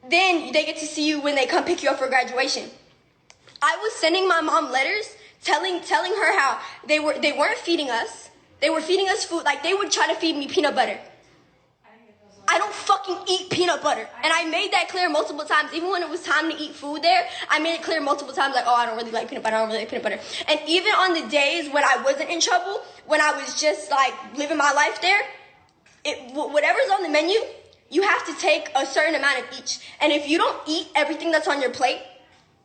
Then they get to see you when they come pick you up for graduation. I was sending my mom letters telling her how they weren't feeding us. They were feeding us food. Like, they would try to feed me peanut butter. I don't fucking eat peanut butter. And I made that clear multiple times. Even when it was time to eat food there, I made it clear multiple times, like, oh, I don't really like peanut butter, I don't really like peanut butter. And even on the days when I wasn't in trouble, when I was just, like, living my life there, whatever's on the menu, you have to take a certain amount of each. And if you don't eat everything that's on your plate,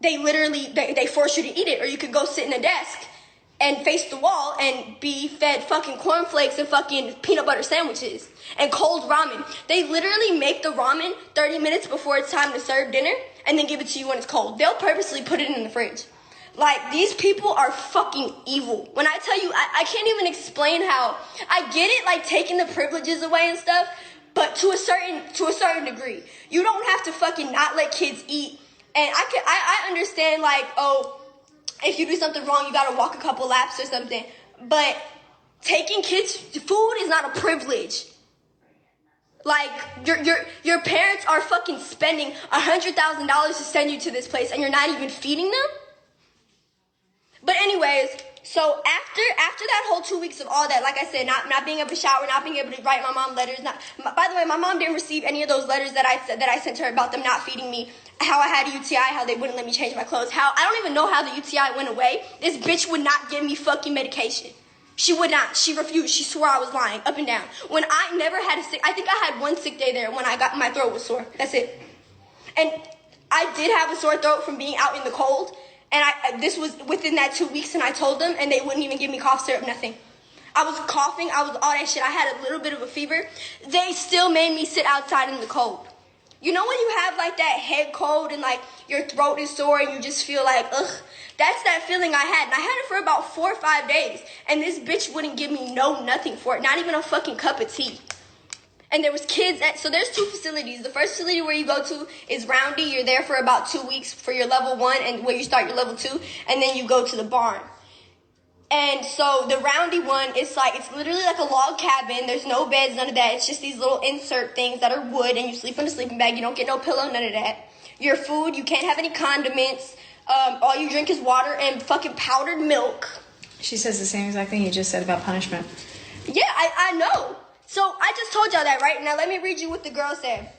they literally, they force you to eat it. Or you could go sit in a desk and face the wall and be fed fucking cornflakes and fucking peanut butter sandwiches and cold ramen. They literally make the ramen 30 minutes before it's time to serve dinner and then give it to you when it's cold. They'll purposely put it in the fridge. Like, these people are fucking evil. When I tell you, I can't even explain how. I get it, like, taking the privileges away and stuff, but to a certain degree. You don't have to fucking not let kids eat. And I understand, like, oh, if you do something wrong, you gotta walk a couple laps or something. But taking kids food is not a privilege. Like, your parents are fucking spending $100,000 to send you to this place, and you're not even feeding them? But anyways, so after that whole 2 weeks of all that, like I said, not being able to shower, not being able to write my mom letters. By the way, my mom didn't receive any of those letters that I sent her about them not feeding me, how I had a UTI, how they wouldn't let me change my clothes, how I don't even know how the UTI went away. This bitch would not give me fucking medication. She would not. She refused. She swore I was lying, up and down. When I never had I think I had one sick day there when my throat was sore. That's it. And I did have a sore throat from being out in the cold. And this was within that 2 weeks, and I told them, and they wouldn't even give me cough syrup, nothing. I was coughing, I was all that shit. I had a little bit of a fever. They still made me sit outside in the cold. You know when you have like that head cold and like your throat is sore and you just feel like, ugh, that's that feeling I had. And I had it for about 4 or 5 days. And this bitch wouldn't give me nothing for it, not even a fucking cup of tea. And there was kids so there's 2 facilities. The first facility where you go to is Roundy. You're there for about 2 weeks for your level 1 and where you start your level 2. And then you go to the barn. And so the Roundy one, it's literally like a log cabin. There's no beds, none of that. It's just these little insert things that are wood, and you sleep in a sleeping bag. You don't get no pillow, none of that. Your food, you can't have any condiments. All you drink is water and fucking powdered milk. She says the same exact thing you just said about punishment. Yeah, I know. So I just told y'all that, right? Now let me read you what the girl said.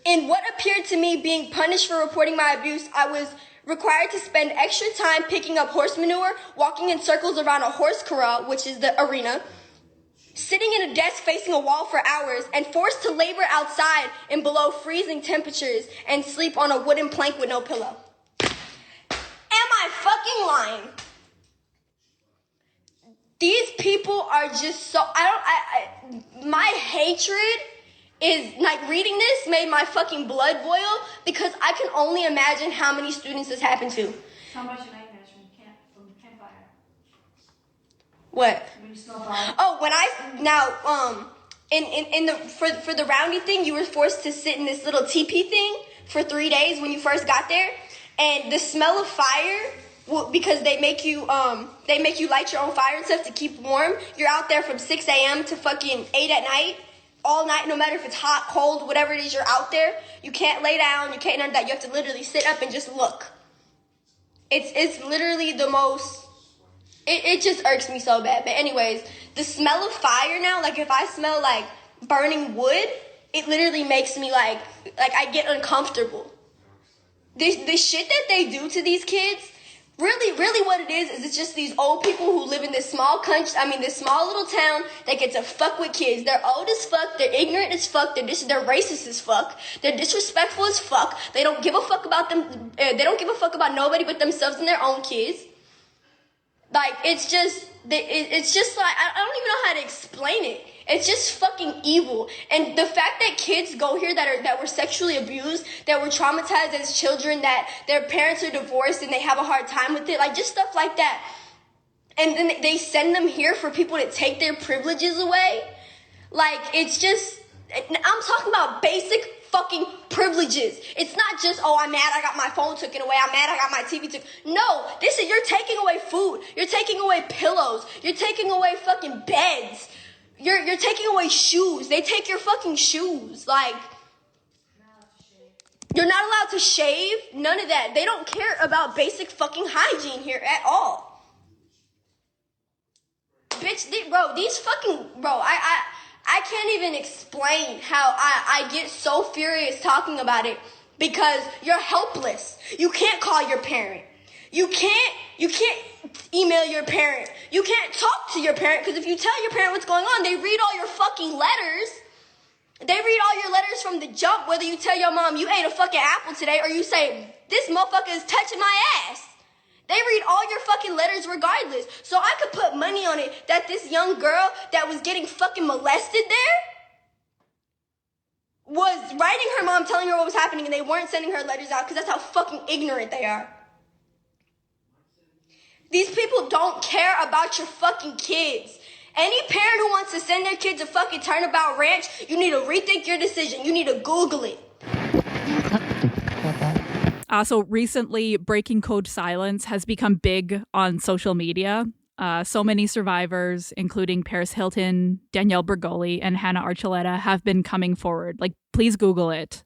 In what appeared to me being punished for reporting my abuse, I was required to spend extra time picking up horse manure, walking in circles around a horse corral, which is the arena, sitting in a desk facing a wall for hours, and forced to labor outside in below freezing temperatures and sleep on a wooden plank with no pillow. Am I fucking lying? These people are just so, my hatred is, like, reading this made my fucking blood boil because I can only imagine how many students this happened to. How much nightmares from campfire? What? When you smell fire. Oh, for the Roundy thing, you were forced to sit in this little teepee thing for 3 days when you first got there, and the smell of fire, because they make you light your own fire and stuff to keep warm. You're out there from 6 a.m. to fucking 8 at night, all night, no matter if it's hot, cold, whatever it is, you're out there. You can't lay down, you can't none of that. You have to literally sit up and just look. It's literally the most, it just irks me so bad. But anyways, the smell of fire now, like if I smell like burning wood, it literally makes me like I get uncomfortable. The shit that they do to these kids, really what it is it's just these old people who live in this small country, this small little town that get to fuck with kids. They're old as fuck, they're ignorant as fuck, they're racist as fuck, they're disrespectful as fuck, they don't give a fuck about them, they don't give a fuck about nobody but themselves and their own kids. Like, it's just like, I don't even know how to explain it. It's just fucking evil. And the fact that kids go here that were sexually abused, that were traumatized as children, that their parents are divorced and they have a hard time with it, like just stuff like that. And then they send them here for people to take their privileges away. Like, it's just, I'm talking about basic fucking privileges. It's not just, oh, I'm mad I got my phone taken away, I'm mad I got my TV taken. No, you're taking away food, you're taking away pillows, you're taking away fucking beds. You're taking away shoes. They take your fucking shoes. Like, You're not allowed to shave, none of that. They don't care about basic fucking hygiene here at all. Bitch, I can't even explain how I get so furious talking about it because you're helpless. You can't call your parent. You can't email your parent. You can't talk to your parent because if you tell your parent what's going on, they read all your fucking letters. They read all your letters from the jump, whether you tell your mom you ate a fucking apple today or you say, this motherfucker is touching my ass. They read all your fucking letters regardless. So I could put money on it that this young girl that was getting fucking molested there was writing her mom telling her what was happening and they weren't sending her letters out because that's how fucking ignorant they are. These people don't care about your fucking kids. Any parent who wants to send their kids to fucking Turnabout Ranch, you need to rethink your decision. You need to Google it. So recently, breaking code silence has become big on social media. So many survivors, including Paris Hilton, Danielle Bergoli, and Hannah Archuleta, have been coming forward. Like, please Google it.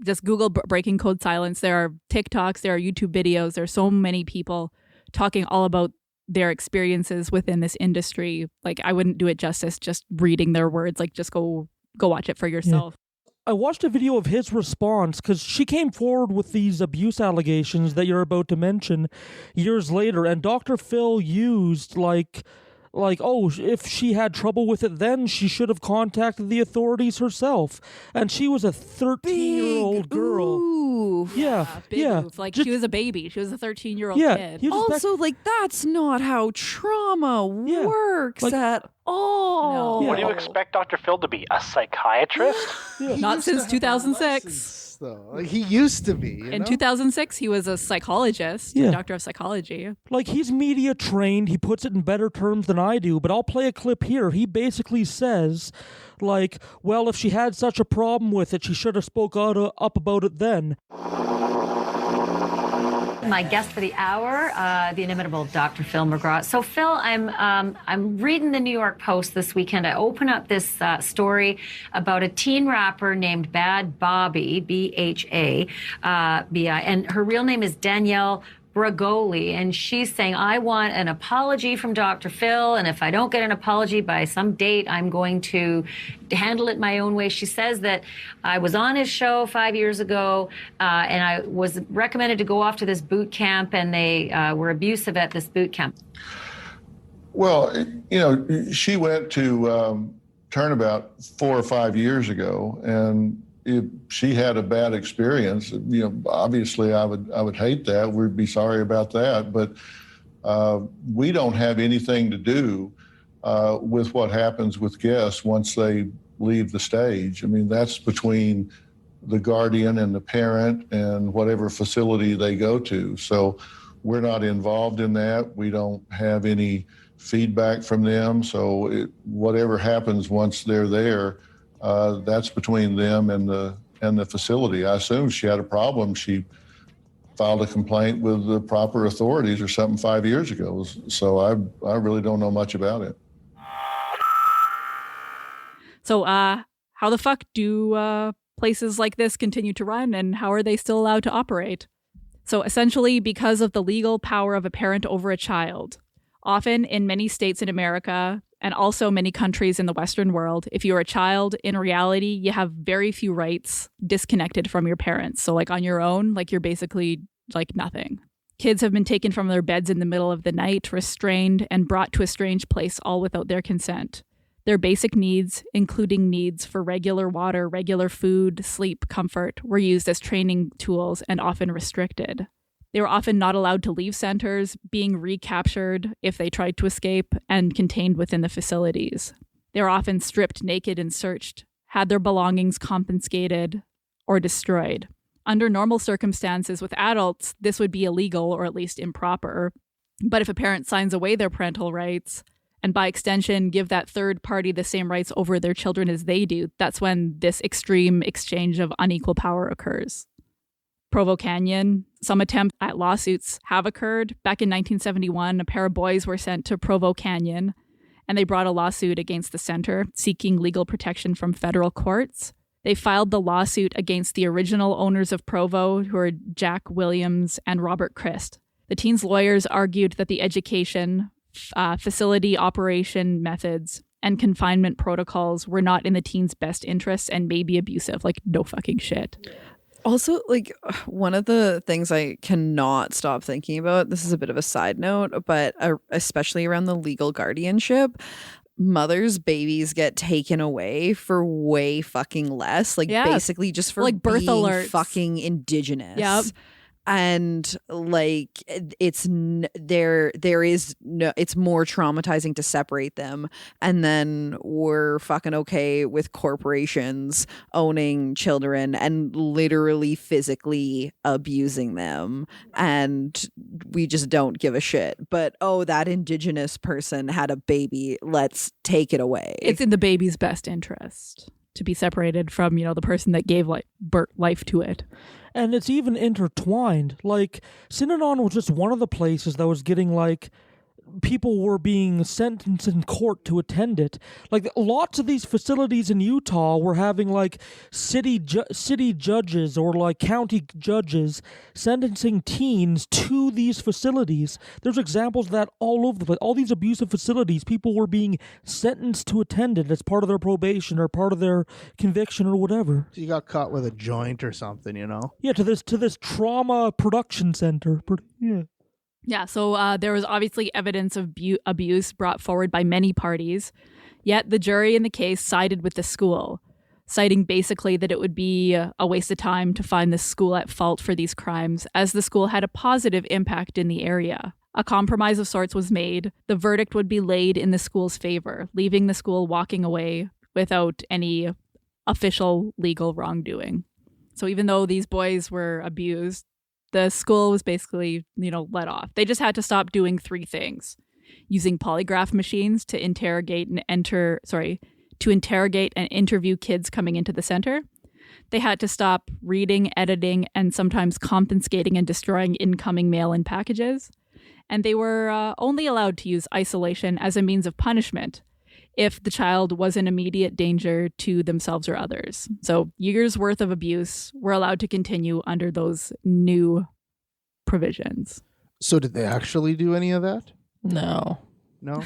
Just Google breaking code silence. There are TikToks, there are YouTube videos. There are so many people talking all about their experiences within this industry. Like, I wouldn't do it justice just reading their words. Like, just go watch it for yourself. Yeah. I watched a video of his response because she came forward with these abuse allegations that you're about to mention years later, and Dr. Phil used like, oh, if she had trouble with it then, she should have contacted the authorities herself. And she was a 13-year-old girl. Ooh. Yeah. Oof. Like, she was a baby. She was a 13-year-old kid. Also, that's not how trauma works at all. No. What do you expect Dr. Phil to be? A psychiatrist? Not since 2006. Though. Like, he used to be. In 2006, he was a psychologist, a doctor of psychology. Like, he's media trained. He puts it in better terms than I do, but I'll play a clip here. He basically says, like, well, if she had such a problem with it, she should have spoke up about it then. My guest for the hour, the inimitable Dr. Phil McGraw. So, Phil, I'm reading the New York Post this weekend. I open up this story about a teen rapper named Bad Bobby, B-H-A-B-I, and her real name is Danielle Bergoli, and she's saying, I want an apology from Dr. Phil, and if I don't get an apology by some date, I'm going to handle it my own way. She says that I was on his show 5 years ago, and I was recommended to go off to this boot camp, and they were abusive at this boot camp. Well, she went to Turnabout 4 or 5 years ago, and if she had a bad experience, obviously I would hate that. We'd be sorry about that. But we don't have anything to do with what happens with guests once they leave the stage. I mean, that's between the guardian and the parent and whatever facility they go to. So we're not involved in that. We don't have any feedback from them. So whatever happens once they're there, that's between them and the facility. I assume she had a problem. She filed a complaint with the proper authorities or something 5 years ago. So I really don't know much about it. So how the fuck do places like this continue to run, and how are they still allowed to operate? So essentially, because of the legal power of a parent over a child, often in many states in America, and also many countries in the Western world, if you're a child, in reality, you have very few rights disconnected from your parents. So like on your own, like you're basically like nothing. Kids have been taken from their beds in the middle of the night, restrained, and brought to a strange place, all without their consent. Their basic needs, including needs for regular water, regular food, sleep, comfort, were used as training tools and often restricted. They were often not allowed to leave centers, being recaptured if they tried to escape, and contained within the facilities. They were often stripped naked and searched, had their belongings confiscated or destroyed. Under normal circumstances with adults, this would be illegal or at least improper. But if a parent signs away their parental rights, and by extension give that third party the same rights over their children as they do, that's when this extreme exchange of unequal power occurs. Provo Canyon, some attempts at lawsuits have occurred. Back in 1971, a pair of boys were sent to Provo Canyon, and they brought a lawsuit against the center seeking legal protection from federal courts. They filed the lawsuit against the original owners of Provo, who are Jack Williams and Robert Christ. The teens' lawyers argued that the education, facility operation methods, and confinement protocols were not in the teens' best interests and may be abusive. Like, no fucking shit. Also, like, one of the things I cannot stop thinking about, this is a bit of a side note, but especially around the legal guardianship, mothers' babies get taken away for way fucking less. Like, basically just for like birth being alerts. fucking indigenous. Yep. And like it's more traumatizing to separate them, and then we're fucking okay with corporations owning children and literally physically abusing them, and we just don't give a shit. But that indigenous person had a baby, let's take it away. It's in the baby's best interest to be separated from, the person that gave life to it. And it's even intertwined. Like, Synanon was just one of the places that was getting, like, people were being sentenced in court to attend it. Like, lots of these facilities in Utah were having, like, city judges or, like, county judges sentencing teens to these facilities. There's examples of that all over the place. All these abusive facilities, people were being sentenced to attend it as part of their probation or part of their conviction or whatever. So you got caught with a joint or something, Yeah, to this trauma production center. Yeah. Yeah, so there was obviously evidence of abuse brought forward by many parties, yet the jury in the case sided with the school, citing basically that it would be a waste of time to find the school at fault for these crimes, as the school had a positive impact in the area. A compromise of sorts was made. The verdict would be laid in the school's favor, leaving the school walking away without any official legal wrongdoing. So even though these boys were abused, the school was basically, let off. They just had to stop doing 3 things: using polygraph machines to interrogate and interview kids coming into the center. They had to stop reading, editing, and sometimes confiscating and destroying incoming mail-in packages. And they were only allowed to use isolation as a means of punishment if the child was in immediate danger to themselves or others. So years worth of abuse were allowed to continue under those new provisions. So did they actually do any of that? No. No?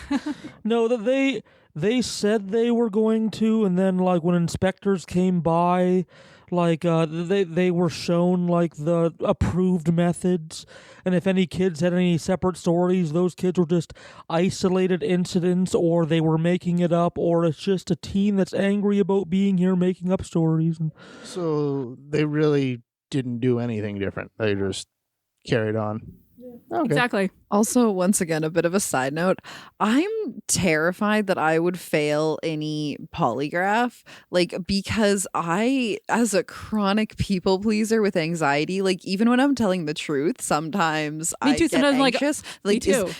No, that they said they were going to, and then, like, when inspectors came by, like, they were shown, like, the approved methods, and if any kids had any separate stories, those kids were just isolated incidents, or they were making it up, or it's just a teen that's angry about being here making up stories. So they really didn't do anything different. They just carried on. Okay. Exactly. Also, once again, a bit of a side note. I'm terrified that I would fail any polygraph, because I, as a chronic people pleaser with anxiety, even when I'm telling the truth, sometimes I get anxious. Me too.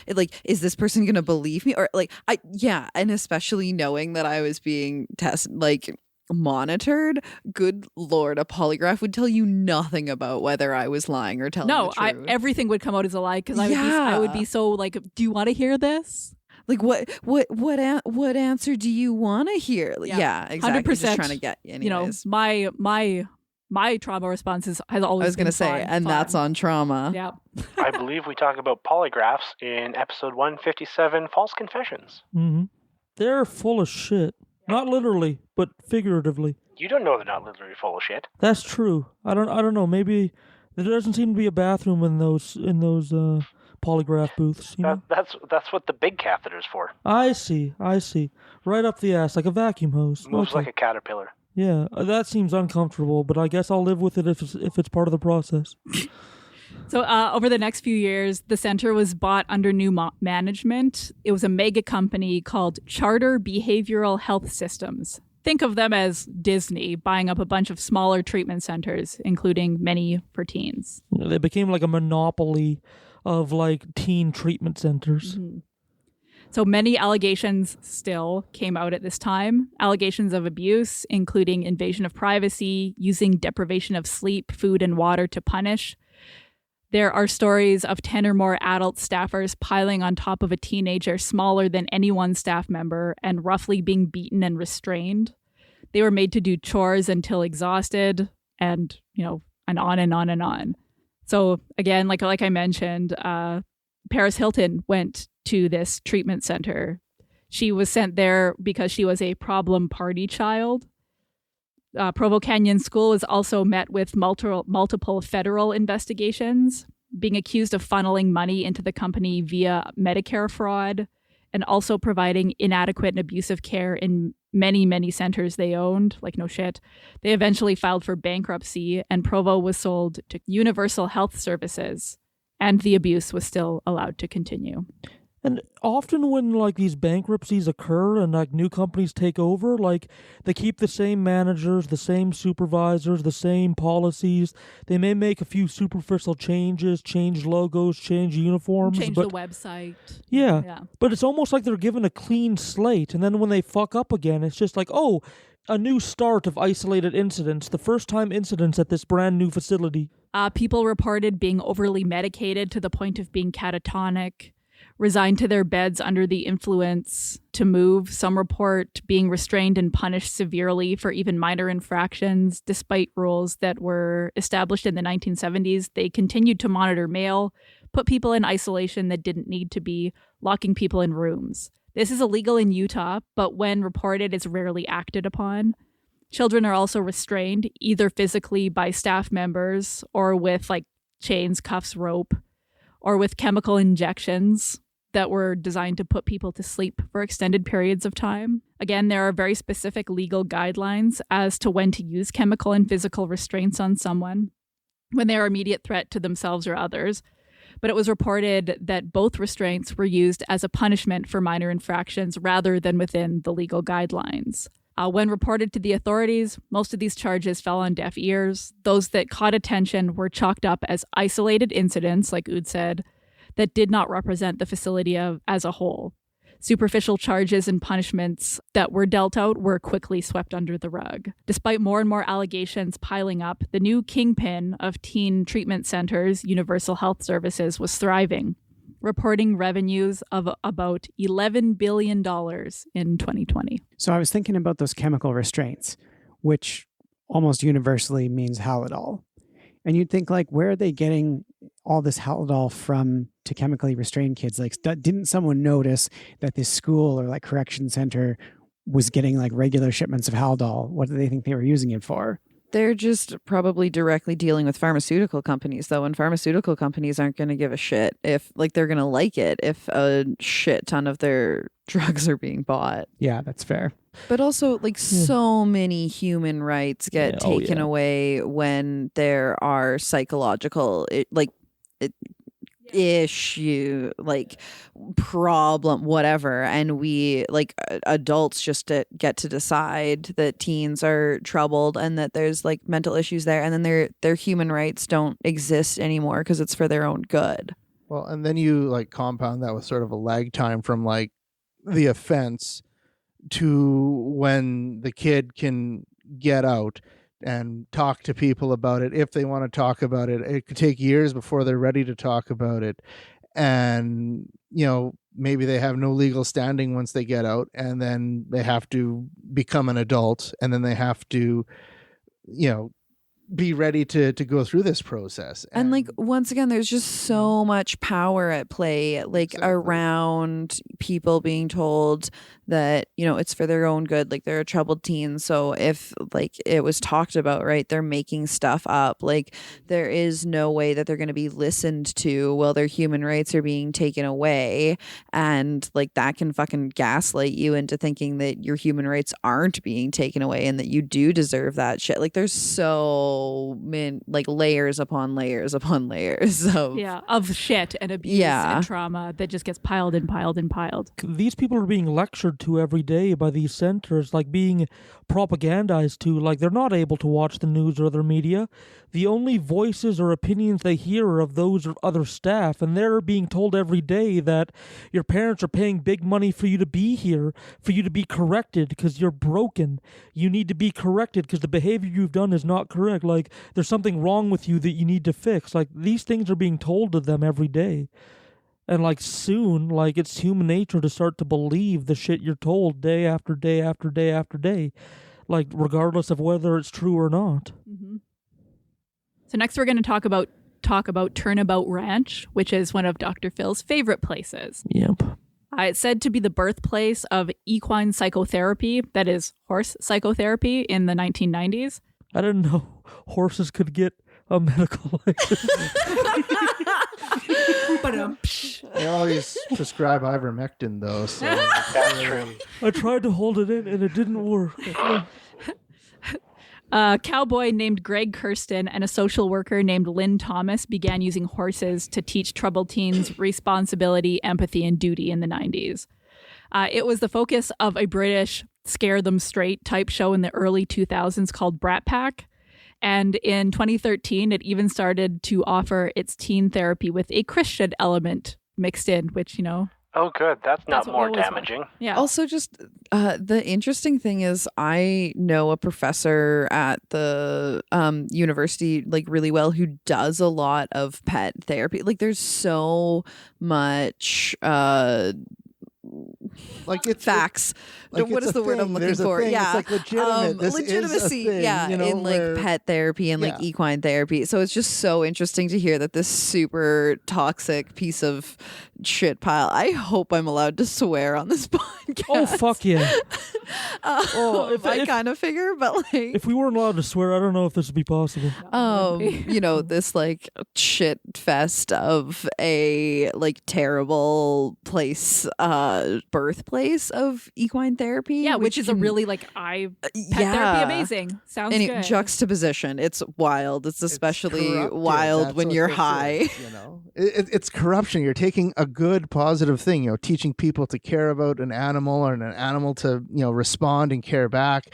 Is this person going to believe me? Or and especially knowing that I was being tested, monitored. Good Lord, a polygraph would tell you nothing about whether I was lying or telling the truth. Everything would come out as a lie because I would be so do you want to hear this? What answer do you want to hear? Yeah, exactly. 100%. Just trying to get you. Anyways. My trauma response has always. I was going to say, that's on trauma. Yeah. I believe we talk about polygraphs in episode 157, False Confessions. Mm-hmm. They're full of shit. Not literally, but figuratively. You don't know they're not literally full of shit. That's true. I don't know. Maybe there doesn't seem to be a bathroom in those polygraph booths. That's what the big catheter's for. I see. Right up the ass, like a vacuum hose. Moves like a caterpillar. Yeah, that seems uncomfortable, but I guess I'll live with it if it's part of the process. So over the next few years, the center was bought under new management. It was a mega company called Charter Behavioral Health Systems. Think of them as Disney buying up a bunch of smaller treatment centers, including many for teens. They became like a monopoly of teen treatment centers. Mm-hmm. So many allegations still came out at this time. Allegations of abuse, including invasion of privacy, using deprivation of sleep, food, and water to punish. There are stories of 10 or more adult staffers piling on top of a teenager smaller than any one staff member and roughly being beaten and restrained. They were made to do chores until exhausted, and, and on and on and on. So again, like I mentioned, Paris Hilton went to this treatment center. She was sent there because she was a problem party child. Provo Canyon School is also met with multiple federal investigations, being accused of funneling money into the company via Medicare fraud, and also providing inadequate and abusive care in many, many centers they owned. Like, no shit. They eventually filed for bankruptcy, and Provo was sold to Universal Health Services, and the abuse was still allowed to continue. And often when, like, these bankruptcies occur and, like, new companies take over, like, they keep the same managers, the same supervisors, the same policies. They may make a few superficial changes, change logos, change uniforms. Change the website. Yeah. But it's almost like they're given a clean slate. And then when they fuck up again, it's just like, oh, a new start of isolated incidents, the first-time incidents at this brand new facility. People reported being overly medicated to the point of being catatonic, resigned to their beds under the influence to move. Some report being restrained and punished severely for even minor infractions. Despite rules that were established in the 1970s, they continued to monitor mail, put people in isolation that didn't need to be, locking people in rooms. This is illegal in Utah, but when reported, it's rarely acted upon. Children are also restrained, either physically by staff members or with chains, cuffs, rope, or with chemical injections that were designed to put people to sleep for extended periods of time. Again, there are very specific legal guidelines as to when to use chemical and physical restraints on someone when they are immediate threat to themselves or others. But it was reported that both restraints were used as a punishment for minor infractions rather than within the legal guidelines. When reported to the authorities, most of these charges fell on deaf ears. Those that caught attention were chalked up as isolated incidents, like Oud said, that did not represent the facility as a whole. Superficial charges and punishments that were dealt out were quickly swept under the rug. Despite more and more allegations piling up, the new kingpin of teen treatment centers, Universal Health Services, was thriving, reporting revenues of about $11 billion in 2020. So I was thinking about those chemical restraints, which almost universally means Haldol. And you'd think, where are they getting all this Haldol from to chemically restrain kids? Didn't someone notice that this school or correction center was getting regular shipments of Haldol? What do they think they were using it for? They're just probably directly dealing with pharmaceutical companies, though, and pharmaceutical companies aren't going to give a shit if, they're going to like it if a shit ton of their drugs are being bought. Yeah, that's fair. But also, so many human rights get taken away when there are psychological, issue, problem, whatever, and we adults just get to decide that teens are troubled and that there's mental issues there, and then their human rights don't exist anymore because it's for their own good. Well, and then you compound that with sort of a lag time from the offense to when the kid can get out and talk to people about it if they want to talk about it. It could take years before they're ready to talk about it. And, maybe they have no legal standing once they get out, and then they have to become an adult, and then they have to, be ready to go through this process. And once again, there's just so much power at play, around people being told that, it's for their own good, they're a troubled teen. So if it was talked about, right, they're making stuff up, there is no way that they're going to be listened to while their human rights are being taken away. And that can fucking gaslight you into thinking that your human rights aren't being taken away and that you do deserve that shit. There's so many layers upon layers upon layers of shit and abuse and trauma that just gets piled and piled and piled. These people are being lectured to every day by these centers, being propagandized to. They're not able to watch the news or other media. The only voices or opinions they hear are of those or other staff, and they're being told every day that your parents are paying big money for you to be here, for you to be corrected because you're broken. You need to be corrected because the behavior you've done is not correct. There's something wrong with you that you need to fix. These things are being told to them every day. And soon, it's human nature to start to believe the shit you're told day after day after day after day. like regardless of whether it's true or not. Mm-hmm. So next we're going to talk about Turnabout Ranch, which is one of Dr. Phil's favorite places. Yep. It's said to be the birthplace of equine psychotherapy, that is, horse psychotherapy, in the 1990s. I didn't know horses could get a medical license. They always prescribe ivermectin, though. So That's true. I tried to hold it in and it didn't work. A cowboy named Greg Kirsten and a social worker named Lynn Thomas began using horses to teach troubled teens responsibility, empathy, and duty in the 90s. It was the focus of a British scare them straight type show in the early 2000s called Brat Pack. And in 2013, it even started to offer its teen therapy with a Christian element mixed in, which, Oh, good. That's not what we more always damaging. want. Yeah. Also, just the interesting thing is, I know a professor at the university really well who does a lot of pet therapy. Like, there's so much. It's facts. What is the word I'm looking for? Yeah, it's legitimate. This legitimacy. Is a thing, yeah, in pet therapy and equine therapy. So it's just so interesting to hear that this super toxic piece of shit pile. I hope I'm allowed to swear on this podcast. Oh, fuck yeah. I kind of figure, but if we weren't allowed to swear, I don't know if this would be possible. This shit fest of a terrible place, birthplace of equine therapy. Yeah, which is a really pet therapy amazing. Sounds good. Juxtaposition. It's wild. It's especially wild when you're high. It's corruption. You're taking a good positive thing, teaching people to care about an animal or an animal to, respond and care back.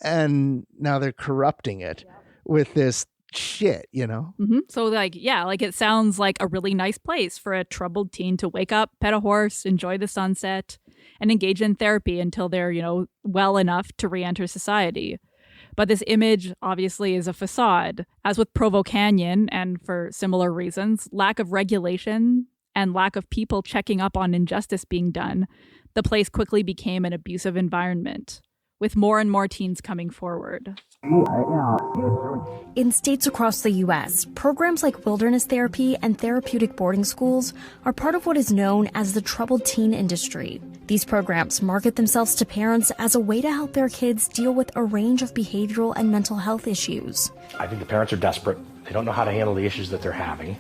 And now they're corrupting it with this shit, Mm-hmm. So it sounds like a really nice place for a troubled teen to wake up, pet a horse, enjoy the sunset, and engage in therapy until they're, well enough to re-enter society. But this image obviously is a facade. As with Provo Canyon, and for similar reasons, lack of regulation and lack of people checking up on injustice being done, the place quickly became an abusive environment, with more and more teens coming forward. In states across the U.S., programs like wilderness therapy and therapeutic boarding schools are part of what is known as the troubled teen industry. These programs market themselves to parents as a way to help their kids deal with a range of behavioral and mental health issues. I think the parents are desperate. They don't know how to handle the issues that they're having,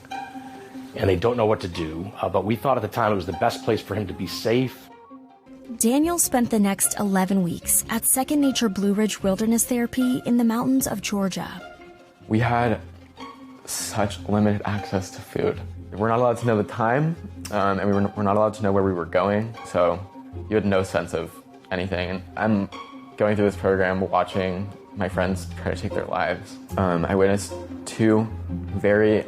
and they don't know what to do. But we thought at the time it was the best place for him to be safe. Daniel spent the next 11 weeks at Second Nature Blue Ridge Wilderness Therapy in the mountains of Georgia. We had such limited access to food. We're not allowed to know the time, and we're not allowed to know where we were going, so you had no sense of anything. And I'm going through this program watching my friends try to take their lives. I witnessed two very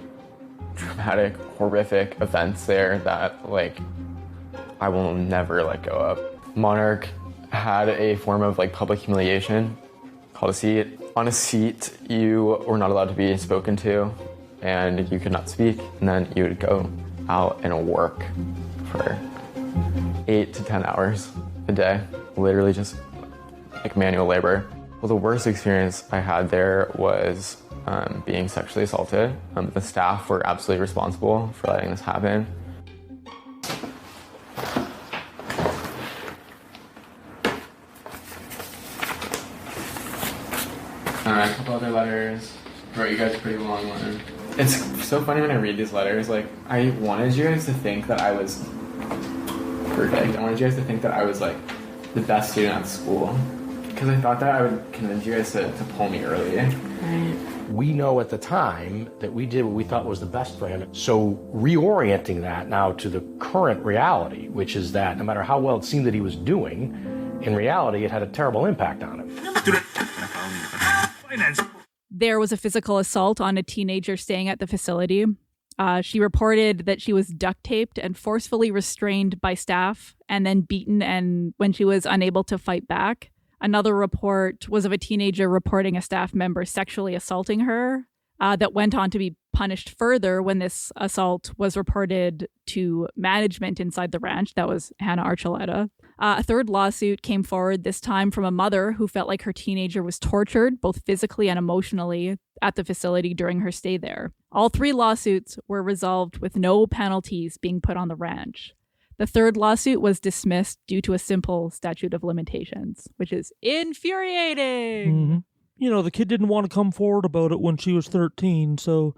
traumatic, horrific events there that, I will never let go of. Monarch had a form of public humiliation called a seat. On a seat, you were not allowed to be spoken to, and you could not speak. And then you would go out and work for 8 to 10 hours a day, literally just manual labor. Well, the worst experience I had there was being sexually assaulted. The staff were absolutely responsible for letting this happen. A couple other letters. Wrote you guys a pretty long one. It's so funny when I read these letters. I wanted you guys to think that I was perfect. I wanted you guys to think that I was the best student at school, because I thought that I would convince you guys to pull me early. Right. We know at the time that we did what we thought was the best for him. So reorienting that now to the current reality, which is that no matter how well it seemed that he was doing, in reality it had a terrible impact on him. There was a physical assault on a teenager staying at the facility. She reported that she was duct taped and forcefully restrained by staff and then beaten and when she was unable to fight back. Another report was of a teenager reporting a staff member sexually assaulting her that went on to be punished further when this assault was reported to management inside the ranch. That was Hannah Archuleta. A third lawsuit came forward, this time from a mother who felt like her teenager was tortured, both physically and emotionally, at the facility during her stay there. All 3 lawsuits were resolved with no penalties being put on the ranch. The third lawsuit was dismissed due to a simple statute of limitations, which is infuriating. Mm-hmm. You know, the kid didn't want to come forward about it when she was 13, so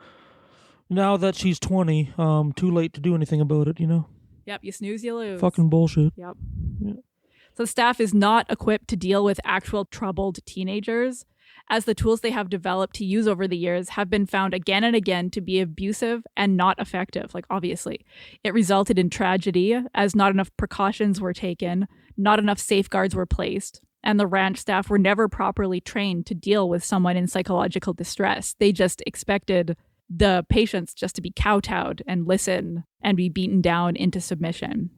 now that she's 20, too late to do anything about it, you know? Yep, you snooze, you lose. Fucking bullshit. Yep. Yeah. So staff is not equipped to deal with actual troubled teenagers, as the tools they have developed to use over the years have been found again and again to be abusive and not effective. Like, obviously, it resulted in tragedy as not enough precautions were taken, not enough safeguards were placed, and the ranch staff were never properly trained to deal with someone in psychological distress. They just expected the patients just to be kowtowed and listen and be beaten down into submission.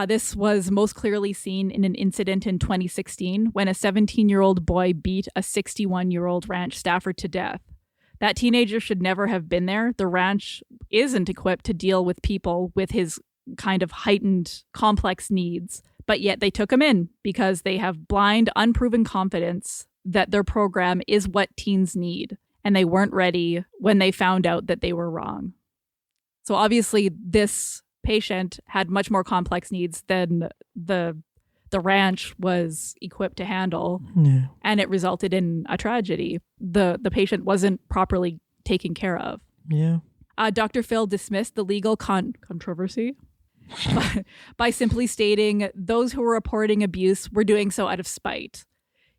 This was most clearly seen in an incident in 2016 when a 17-year-old boy beat a 61-year-old ranch staffer to death. That teenager should never have been there. The ranch isn't equipped to deal with people with his kind of heightened, complex needs, but yet they took him in because they have blind, unproven confidence that their program is what teens need, and they weren't ready when they found out that they were wrong. So obviously this patient had much more complex needs than the ranch was equipped to handle, and it resulted in a tragedy. The patient wasn't properly taken care of. Yeah. Dr. Phil dismissed the legal controversy by simply stating those who were reporting abuse were doing so out of spite.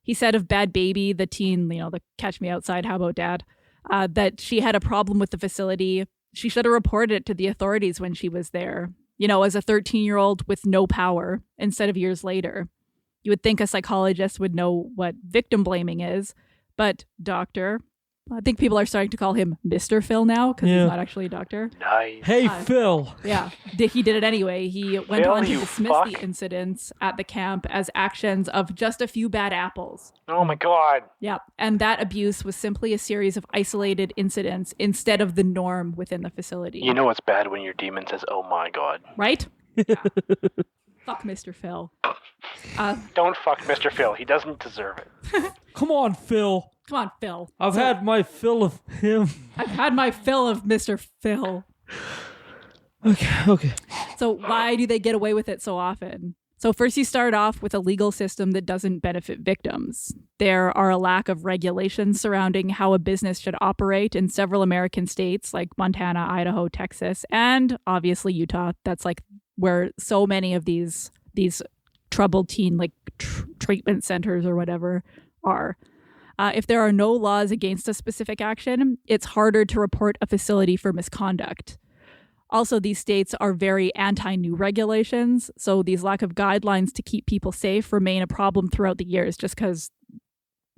He said of Bad Baby, the teen, the Catch Me Outside, How About Dad, that she had a problem with the facility. She should have reported it to the authorities when she was there, as a 13-year-old with no power instead of years later. You would think a psychologist would know what victim blaming is, but doctor, I think people are starting to call him Mr. Phil now because he's not actually a doctor. Nice. Hey, Phil. Yeah, he did it anyway. He went Phil, on to you dismiss fuck. the incidents at the camp as actions of just a few bad apples. Oh my god. Yeah, and that abuse was simply a series of isolated incidents instead of the norm within the facility. You know it's bad when your demon says, oh my god. Right? Yeah. Fuck Mr. Phil. Don't fuck Mr. Phil. He doesn't deserve it. Come on, Phil. Come on, Phil. I've had my fill of him. I've had my fill of Mr. Phil. Okay. So why do they get away with it so often? So first you start off with a legal system that doesn't benefit victims. There are a lack of regulations surrounding how a business should operate in several American states like Montana, Idaho, Texas, and obviously Utah. That's like where so many of these troubled teen treatment centers or whatever are. If there are no laws against a specific action, it's harder to report a facility for misconduct. Also, these states are very anti-new regulations, so these lack of guidelines to keep people safe remain a problem throughout the years, just because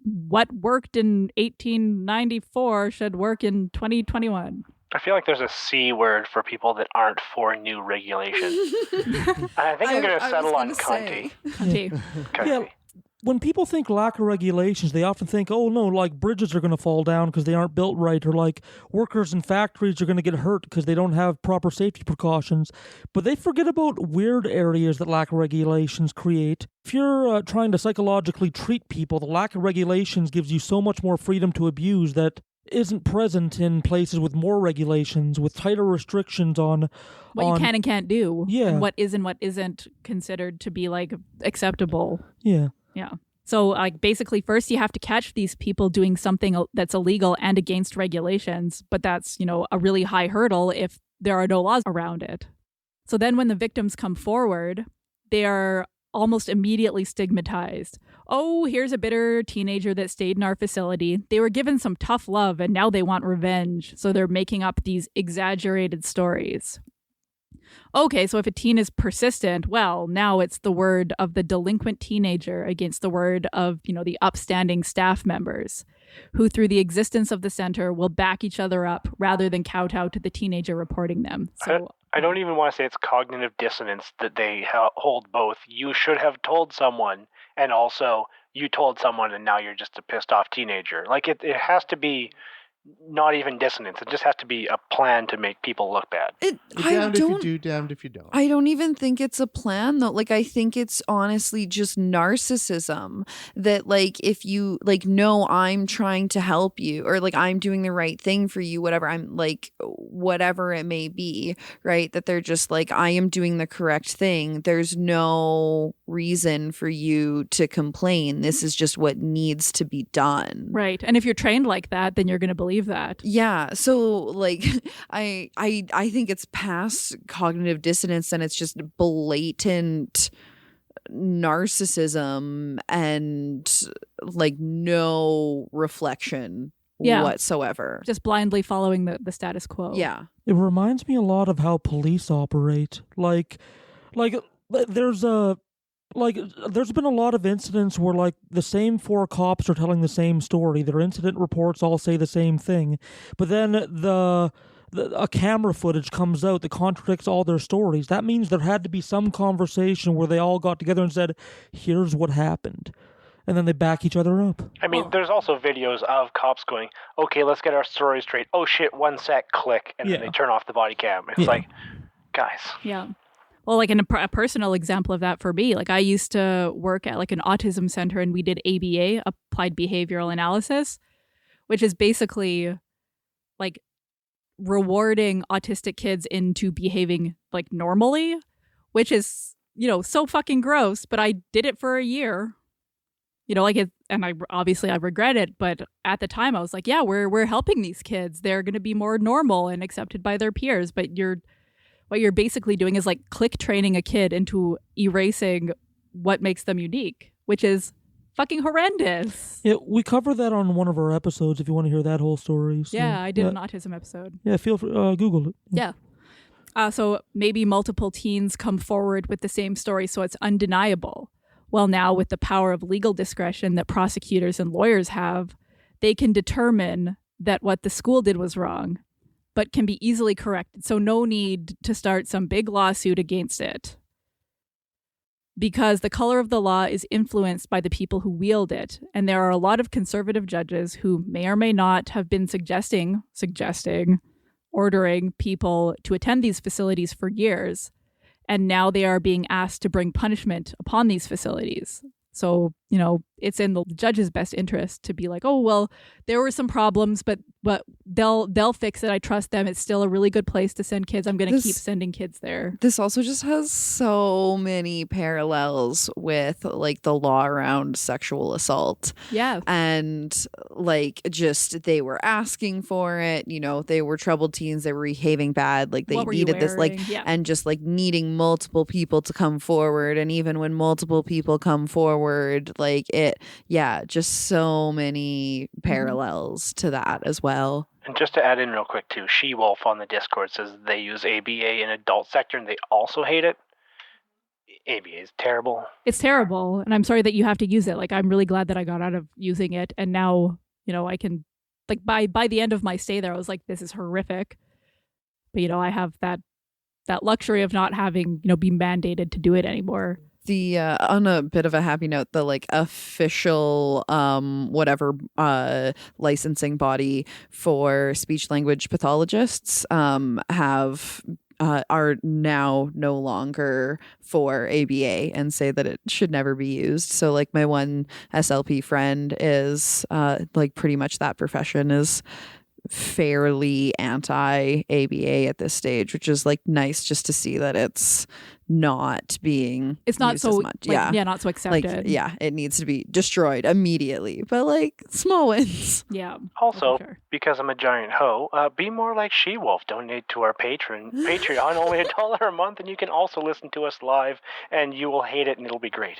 what worked in 1894 should work in 2021. I feel like there's a C word for people that aren't for new regulations. I think I'm going to settle on cunty. Cunty. Yeah. When people think lack of regulations, they often think, oh no, like bridges are going to fall down because they aren't built right, or like workers in factories are going to get hurt because they don't have proper safety precautions. But they forget about weird areas that lack of regulations create. If you're trying to psychologically treat people, the lack of regulations gives you so much more freedom to abuse that isn't present in places with more regulations, with tighter restrictions on what you can and can't do. Yeah. And what is and what isn't considered to be acceptable. Yeah. Yeah. So basically first you have to catch these people doing something that's illegal and against regulations, but that's, a really high hurdle if there are no laws around it. So then when the victims come forward, they are almost immediately stigmatized. Oh, here's a bitter teenager that stayed in our facility. They were given some tough love and now they want revenge. So they're making up these exaggerated stories. Okay, so if a teen is persistent, well, now it's the word of the delinquent teenager against the word of, the upstanding staff members, who through the existence of the center will back each other up rather than kowtow to the teenager reporting them. So I don't even want to say it's cognitive dissonance that they hold both. You should have told someone, and also you told someone, and now you're just a pissed off teenager. Like it has to be not even dissonance. It just has to be a plan to make people look bad. You're damned if you do, damned if you don't. I don't even think it's a plan though. Like, I think it's honestly just narcissism that, like, if you like, no, I'm trying to help you, or like, I'm doing the right thing for you, whatever, I'm like, whatever it may be, right? That they're just like, I am doing the correct thing. There's no reason for you to complain. This is just what needs to be done. Right. And if you're trained like that, then you're going to believe that. Yeah. So like I think it's past cognitive dissonance, and it's just blatant narcissism and like no reflection whatsoever. Just blindly following the status quo. Yeah. It reminds me a lot of how police operate. Like there's been a lot of incidents where like the same 4 cops are telling the same story. Their incident reports all say the same thing, but then a camera footage comes out that contradicts all their stories. That means there had to be some conversation where they all got together and said, "Here's what happened," and then they back each other up. I mean, there's also videos of cops going, "Okay, let's get our story straight. Oh shit, 1 sec, click," and then they turn off the body cam. It's like, guys. Yeah. Well, like a personal example of that for me, like I used to work at like an autism center, and we did ABA, applied behavioral analysis, which is basically like rewarding autistic kids into behaving like normally, which is, you know, so fucking gross, but I did it for a year. You know, like it, and I regret it, but at the time I was like, yeah, we're helping these kids. They're going to be more normal and accepted by their peers, but what you're basically doing is like click training a kid into erasing what makes them unique, which is fucking horrendous. Yeah, we cover that on one of our episodes if you want to hear that whole story. So, yeah, I did an autism episode. Yeah, feel free, Google it. Yeah. So maybe multiple teens come forward with the same story, so it's undeniable. Well, now with the power of legal discretion that prosecutors and lawyers have, they can determine that what the school did was wrong, but can be easily corrected. So no need to start some big lawsuit against it. Because the color of the law is influenced by the people who wield it. And there are a lot of conservative judges who may or may not have been suggesting, ordering people to attend these facilities for years. And now they are being asked to bring punishment upon these facilities. So, you know, it's in the judge's best interest to be like, oh, well, there were some problems, but they'll fix it. I trust them. It's still a really good place to send kids. I'm going to keep sending kids there. This also just has so many parallels with like the law around sexual assault. Yeah. And like just they were asking for it, you know, they were troubled teens, they were behaving bad, like they needed this, like, and just like needing multiple people to come forward. And even when multiple people come forward, like just so many parallels to that as well. And just to add in real quick too, She-Wolf on the Discord says they use ABA in adult sector and they also hate it. ABA is terrible. It's terrible, and I'm sorry that you have to use it. Like, I'm really glad that I got out of using it, and now, you know, I can, like, by the end of my stay there, I was like, this is horrific. But, you know, I have that luxury of not having, you know, be mandated to do it anymore. The on a bit of a happy note, the like official licensing body for speech language pathologists are now no longer for ABA and say that it should never be used. So like my one SLP friend is like pretty much that profession is fairly anti-ABA at this stage, which is like nice just to see that it's not being it's not used so as much. like, not so accepted. Like, it needs to be destroyed immediately, but like small wins. Yeah. Also, because I'm a giant hoe, be more like She-Wolf. Donate to our Patreon, only $1 a month, and you can also listen to us live, and you will hate it, and it'll be great.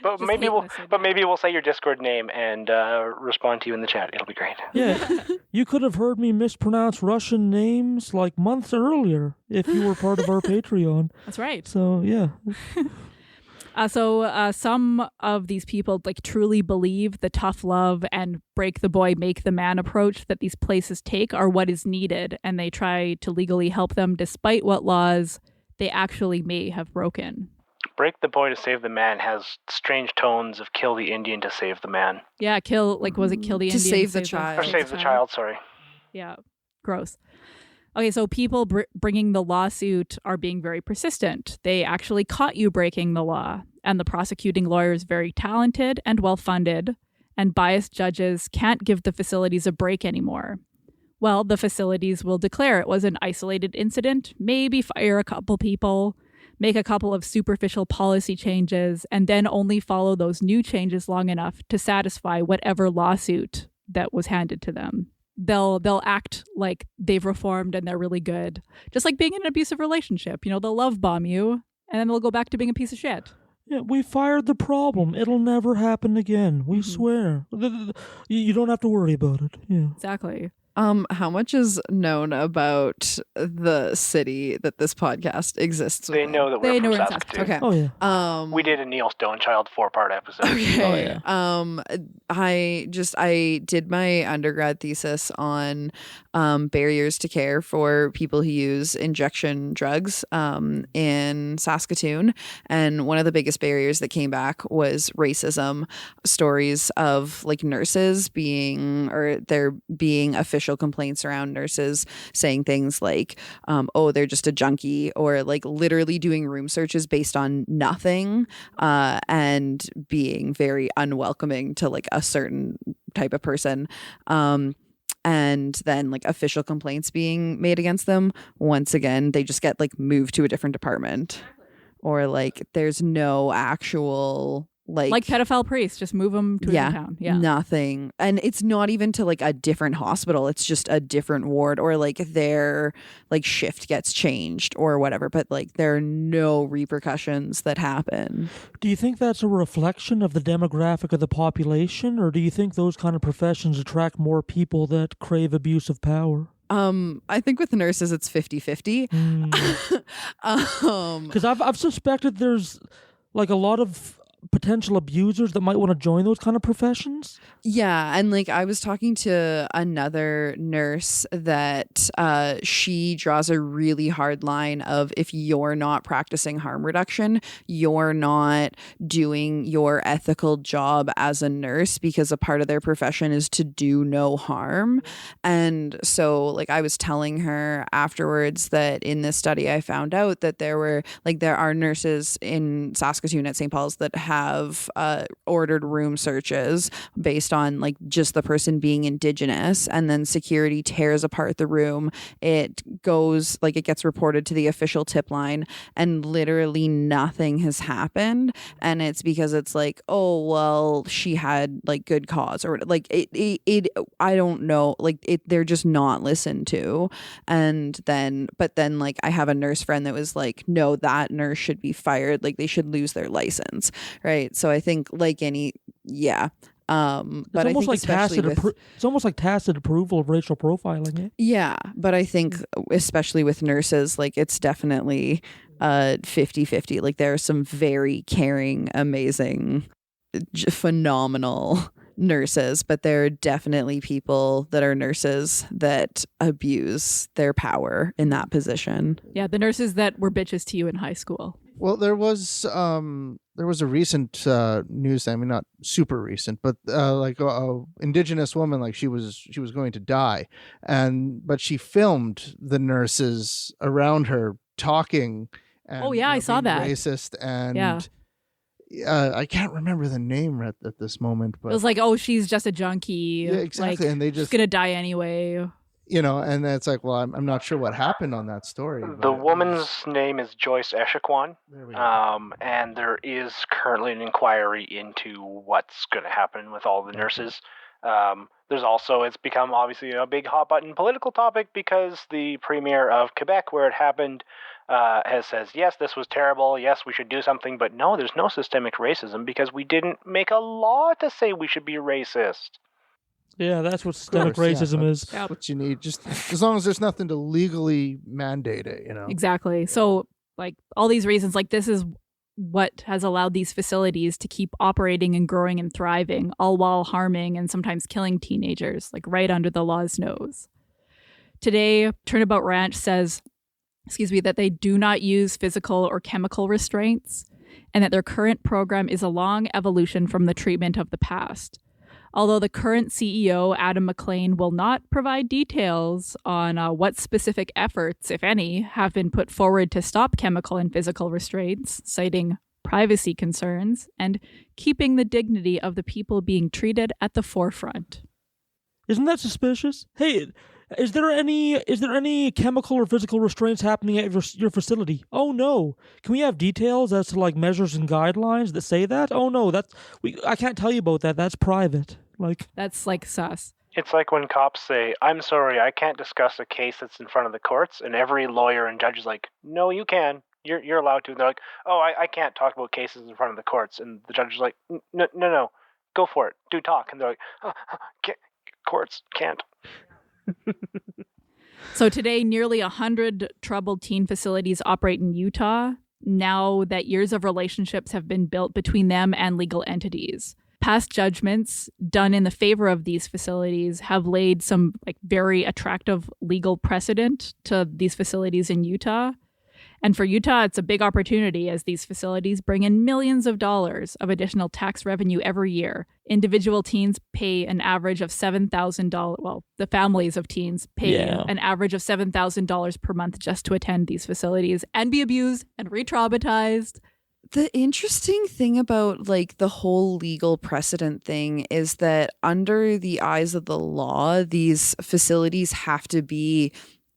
But maybe we'll say your Discord name and respond to you in the chat. It'll be great. Yeah, you could have heard me mispronounce Russian names like months earlier if you were part of our Patreon. That's right. So yeah. So some of these people like truly believe the tough love and break the boy, make the man approach that these places take are what is needed, and they try to legally help them despite what laws they actually may have broken. break the boy to save the man has strange tones of kill the Indian to save the man. Yeah, was it kill the To Indian? save the child. Or save the child, sorry. Yeah, gross. Okay, so people bringing the lawsuit are being very persistent. They actually caught you breaking the law, and the prosecuting lawyer is very talented and well-funded, and biased judges can't give the facilities a break anymore. Well, the facilities will declare it was an isolated incident, maybe fire a couple people, make a couple of superficial policy changes, and then only follow those new changes long enough to satisfy whatever lawsuit that was handed to them. They'll act like they've reformed and they're really good. Just like being in an abusive relationship. They'll love bomb you and then they'll go back to being a piece of shit. Yeah, we fired the problem. It'll never happen again. We swear. You don't have to worry about it. Yeah. Exactly. How much is known about the city that this podcast exists They within? know that we're from Saskatoon. Okay. Oh, yeah. We did a Neil Stonechild 4-part episode. Okay. I did my undergrad thesis on barriers to care for people who use injection drugs in Saskatoon, and one of the biggest barriers that came back was racism. Stories of like nurses there being official complaints around nurses saying things like, oh, they're just a junkie, or like literally doing room searches based on nothing, and being very unwelcoming to like a certain type of person. And then like official complaints being made against them. Once again, they just get like moved to a different department, or like there's no actual like pedophile priests, just move them to a different town. Yeah, nothing. And it's not even to like a different hospital. It's just a different ward, or like their like shift gets changed or whatever. But like there are no repercussions that happen. Do you think that's a reflection of the demographic of the population, or do you think those kind of professions attract more people that crave abuse of power? I think with nurses it's 50-50. Because I've suspected there's like a lot of potential abusers that might want to join those kind of professions. Yeah, and like I was talking to another nurse that she draws a really hard line of, if you're not practicing harm reduction, you're not doing your ethical job as a nurse, because a part of their profession is to do no harm. And so like I was telling her afterwards that in this study I found out that there are nurses in Saskatoon at St. Paul's that have ordered room searches based on like just the person being Indigenous, and then security tears apart the room. It gets reported to the official tip line, and literally nothing has happened. And it's because it's like, oh well, she had like good cause, or like it I don't know, like they're just not listened to. But then like I have a nurse friend that was like, no, that nurse should be fired, like they should lose their license, right? So I think like any, yeah. But I think it's almost like tacit approval of racial profiling. Eh? Yeah, but I think especially with nurses, like it's definitely 50-50. Like there are some very caring, amazing, phenomenal nurses, but there are definitely people that are nurses that abuse their power in that position. Yeah, the nurses that were bitches to you in high school. Well, there was a recent news. I mean, not super recent, but like a Indigenous woman, like she was going to die, but she filmed the nurses around her talking. And, oh yeah, I saw that. Racist and yeah. I can't remember the name at this moment, but it was like, oh, she's just a junkie. Yeah, exactly, like, and they just she's gonna die anyway. You know, and it's like, well, I'm not sure what happened on that story. The woman's name is Joyce Echequan, and there is currently an inquiry into what's going to happen with all the nurses. There's also, it's become obviously a big hot button political topic because the premier of Quebec, where it happened, says, yes, this was terrible. Yes, we should do something. But no, there's no systemic racism because we didn't make a law to say we should be racist. Yeah, that's what systemic racism is. That's what you need. Just as long as there's nothing to legally mandate it, you know. Exactly. So, like, all these reasons, like, this is what has allowed these facilities to keep operating and growing and thriving, all while harming and sometimes killing teenagers, like, right under the law's nose. Today, Turnabout Ranch says, that they do not use physical or chemical restraints. and that their current program is a long evolution from the treatment of the past. Although the current CEO, Adam McLean, will not provide details on what specific efforts, if any, have been put forward to stop chemical and physical restraints, citing privacy concerns and keeping the dignity of the people being treated at the forefront. Isn't that suspicious? Hey, is there any chemical or physical restraints happening at your facility? Oh no. Can we have details as to like measures and guidelines that say that? Oh no, I can't tell you about that. That's private. Like that's like sus. It's like when cops say, "I'm sorry, I can't discuss a case that's in front of the courts," and every lawyer and judge is like, "No, you can. You're allowed to." And they're like, "Oh, I can't talk about cases in front of the courts," and the judge is like, "No, go for it. Do talk." And they're like, "Courts can't." So today, nearly 100 troubled teen facilities operate in Utah, now that years of relationships have been built between them and legal entities. Past judgments done in the favor of these facilities have laid some very attractive legal precedent to these facilities in Utah. And for Utah, it's a big opportunity as these facilities bring in millions of dollars of additional tax revenue every year. Individual teens pay an average of $7,000. Well, the families of teens pay an average of $7,000 per month just to attend these facilities and be abused and re-traumatized. The interesting thing about the whole legal precedent thing is that under the eyes of the law, these facilities have to be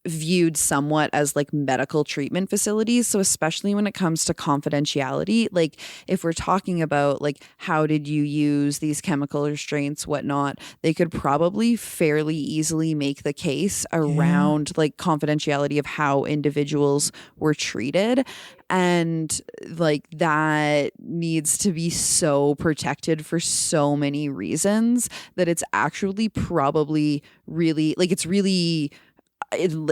viewed somewhat as medical treatment facilities. So especially when it comes to confidentiality, if we're talking about how did you use these chemical restraints, whatnot, they could probably fairly easily make the case around confidentiality of how individuals were treated. And that needs to be so protected for so many reasons that it's actually probably really it's really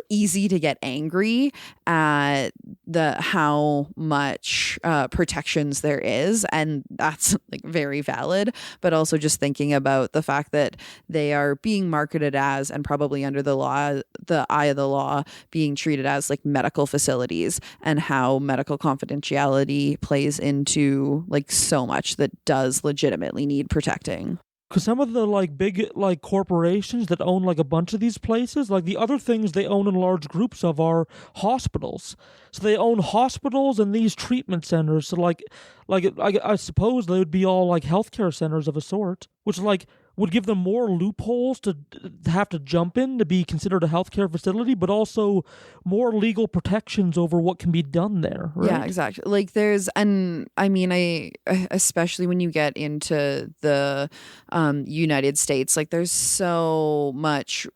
easy to get angry at how much protections there is, and that's very valid, but also just thinking about the fact that they are being marketed as, and probably under the eye of the law, being treated as medical facilities, and how medical confidentiality plays into so much that does legitimately need protecting. Because some of the big corporations that own a bunch of these places, the other things they own in large groups of are hospitals. So they own hospitals and these treatment centers. So I suppose they would be all healthcare centers of a sort, which would give them more loopholes to have to jump in to be considered a healthcare facility, but also more legal protections over what can be done there. Right? Yeah, exactly. Especially when you get into the United States, there's so much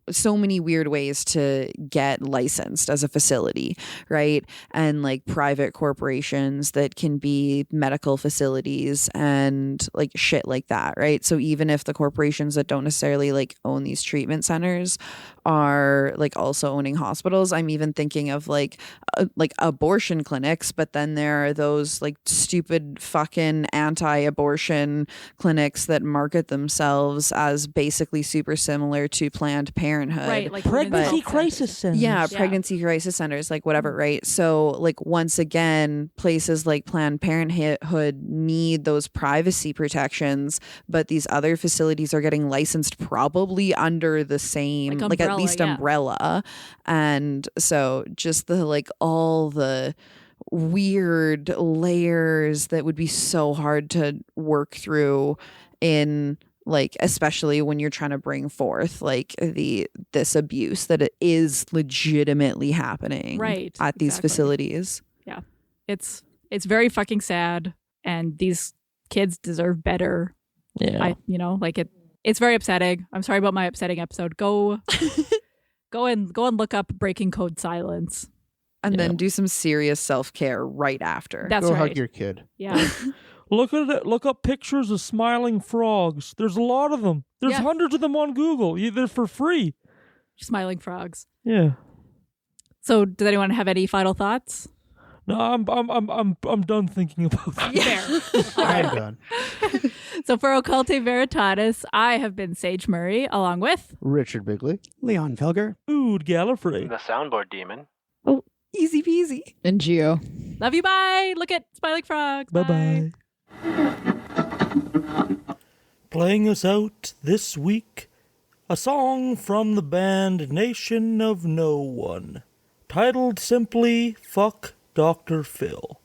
so many weird ways to get licensed as a facility, right? And private corporations that can be medical facilities and shit like that. Right. So even if the corporations that don't necessarily own these treatment centers are also owning hospitals, I'm even thinking of abortion clinics, but then there are those stupid fucking anti-abortion clinics that market themselves as basically super similar to Planned Parenthood. Right, pregnancy crisis centers. Yeah, pregnancy crisis centers, whatever, right? So once again, places like Planned Parenthood need those privacy protections, but these other facilities are getting licensed probably under the same umbrella, at least umbrella. And so just the all the weird layers that would be so hard to work through in especially when you're trying to bring forth this abuse that it is legitimately happening at these facilities. Yeah. It's very fucking sad, and these kids deserve better. Yeah. It's very upsetting. I'm sorry about my upsetting episode. Go and look up Breaking Code Silence. And then do some serious self-care right after. That's Go right. hug your kid. Yeah. Look at it. Look up pictures of smiling frogs. There's a lot of them. There's hundreds of them on Google. They're for free. Smiling frogs. Yeah. So, does anyone have any final thoughts? No, I'm done thinking about that. Yeah. I'm done. So for Occulte Veritatis, I have been Sage Murray, along with Richard Bigley, Leon Felger, Ood Gallifrey, The Soundboard Demon. Oh, Easy peasy. And Geo. Love you, bye. Look at Smiling Frogs. Bye-bye. Playing us out this week, a song from the band Nation of No One, titled simply Fuck Dr. Phil.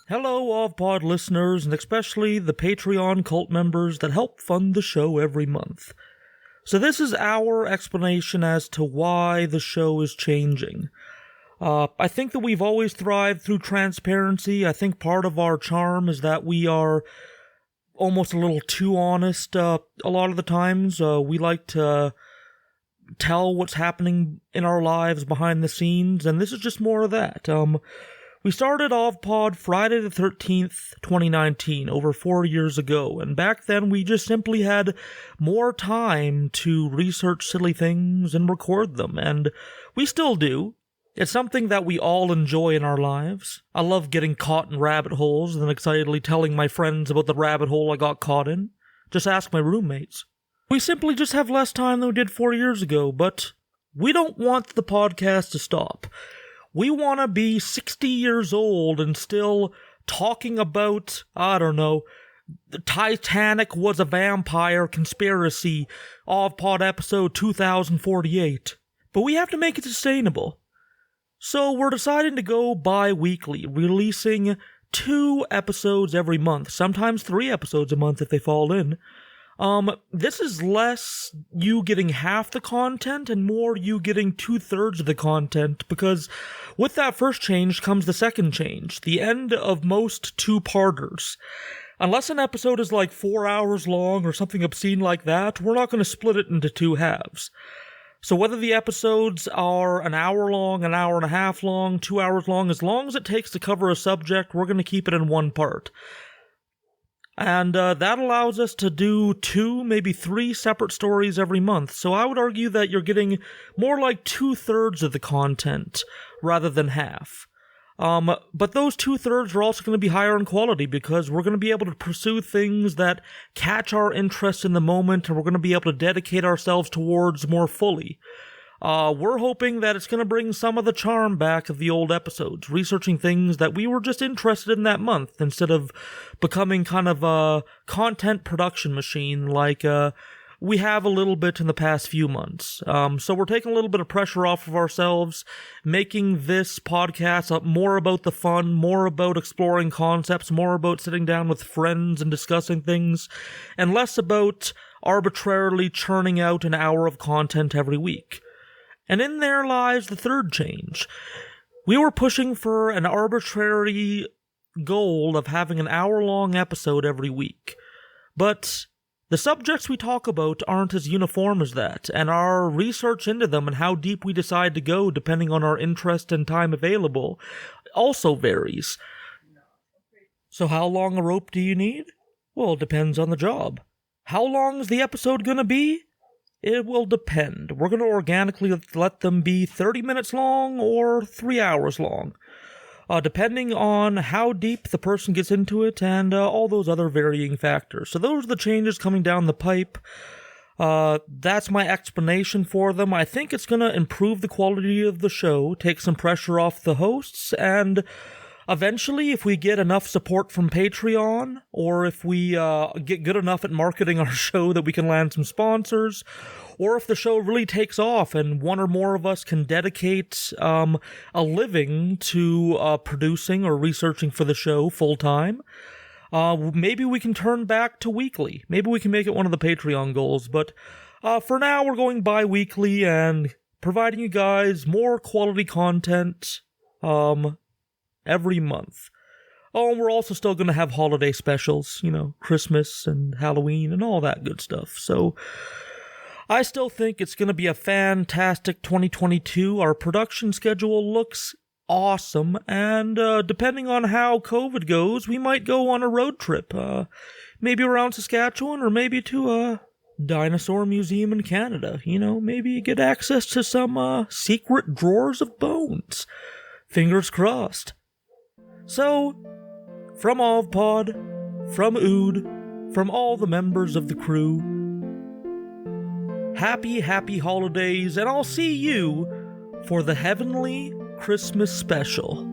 Hello, off-pod listeners, and especially the Patreon cult members that help fund the show every month. So this is our explanation as to why the show is changing. I think that we've always thrived through transparency. I think part of our charm is that we are almost a little too honest a lot of the times. We like to tell what's happening in our lives behind the scenes, and this is just more of that. We started OVPod Friday the 13th, 2019, over 4 years ago, and back then we just simply had more time to research silly things and record them, and we still do. It's something that we all enjoy in our lives. I love getting caught in rabbit holes and then excitedly telling my friends about the rabbit hole I got caught in. Just ask my roommates. We simply just have less time than we did 4 years ago, but we don't want the podcast to stop. We want to be 60 years old and still talking about, I don't know, the Titanic was a vampire conspiracy, OVPod episode 2048. But we have to make it sustainable. So we're deciding to go bi-weekly, releasing 2 episodes every month, sometimes 3 episodes a month if they fall in. This is less you getting half the content and more you getting 2/3 of the content, because with that first change comes the second change, the end of most 2-parters. Unless an episode is like 4 hours long or something obscene like that, we're not going to split it into 2 halves. So whether the episodes are an hour long, an hour and a half long, 2 hours long as it takes to cover a subject, we're going to keep it in 1 part. And that allows us to do 2, maybe 3 separate stories every month. So I would argue that you're getting more like 2/3 of the content rather than half. But those 2/3 are also going to be higher in quality because we're going to be able to pursue things that catch our interest in the moment, and we're going to be able to dedicate ourselves towards more fully. We're hoping that it's going to bring some of the charm back of the old episodes, researching things that we were just interested in that month, instead of becoming kind of a content production machine like we have a little bit in the past few months. So we're taking a little bit of pressure off of ourselves, making this podcast more about the fun, more about exploring concepts, more about sitting down with friends and discussing things, and less about arbitrarily churning out an hour of content every week. And in there lies the third change. We were pushing for an arbitrary goal of having an hour-long episode every week. But the subjects we talk about aren't as uniform as that, and our research into them and how deep we decide to go depending on our interest and time available also varies. So how long a rope do you need? Well, it depends on the job. How long is the episode gonna be? It will depend. We're going to organically let them be 30 minutes long or 3 hours long, depending on how deep the person gets into it and all those other varying factors. So those are the changes coming down the pipe. That's my explanation for them. I think it's going to improve the quality of the show, take some pressure off the hosts, and eventually, if we get enough support from Patreon, or if we get good enough at marketing our show that we can land some sponsors, or if the show really takes off and one or more of us can dedicate a living to producing or researching for the show full-time, maybe we can turn back to weekly. Maybe we can make it one of the Patreon goals, but for now we're going bi-weekly and providing you guys more quality content every month. Oh, and we're also still going to have holiday specials, Christmas and Halloween and all that good stuff. So I still think it's going to be a fantastic 2022. Our production schedule looks awesome, and depending on how COVID goes, we might go on a road trip, maybe around Saskatchewan or maybe to a dinosaur museum in Canada. Maybe get access to some secret drawers of bones. Fingers crossed. So, from OvPod, from Ood, from all the members of the crew, happy holidays, and I'll see you for the Heavenly Christmas Special.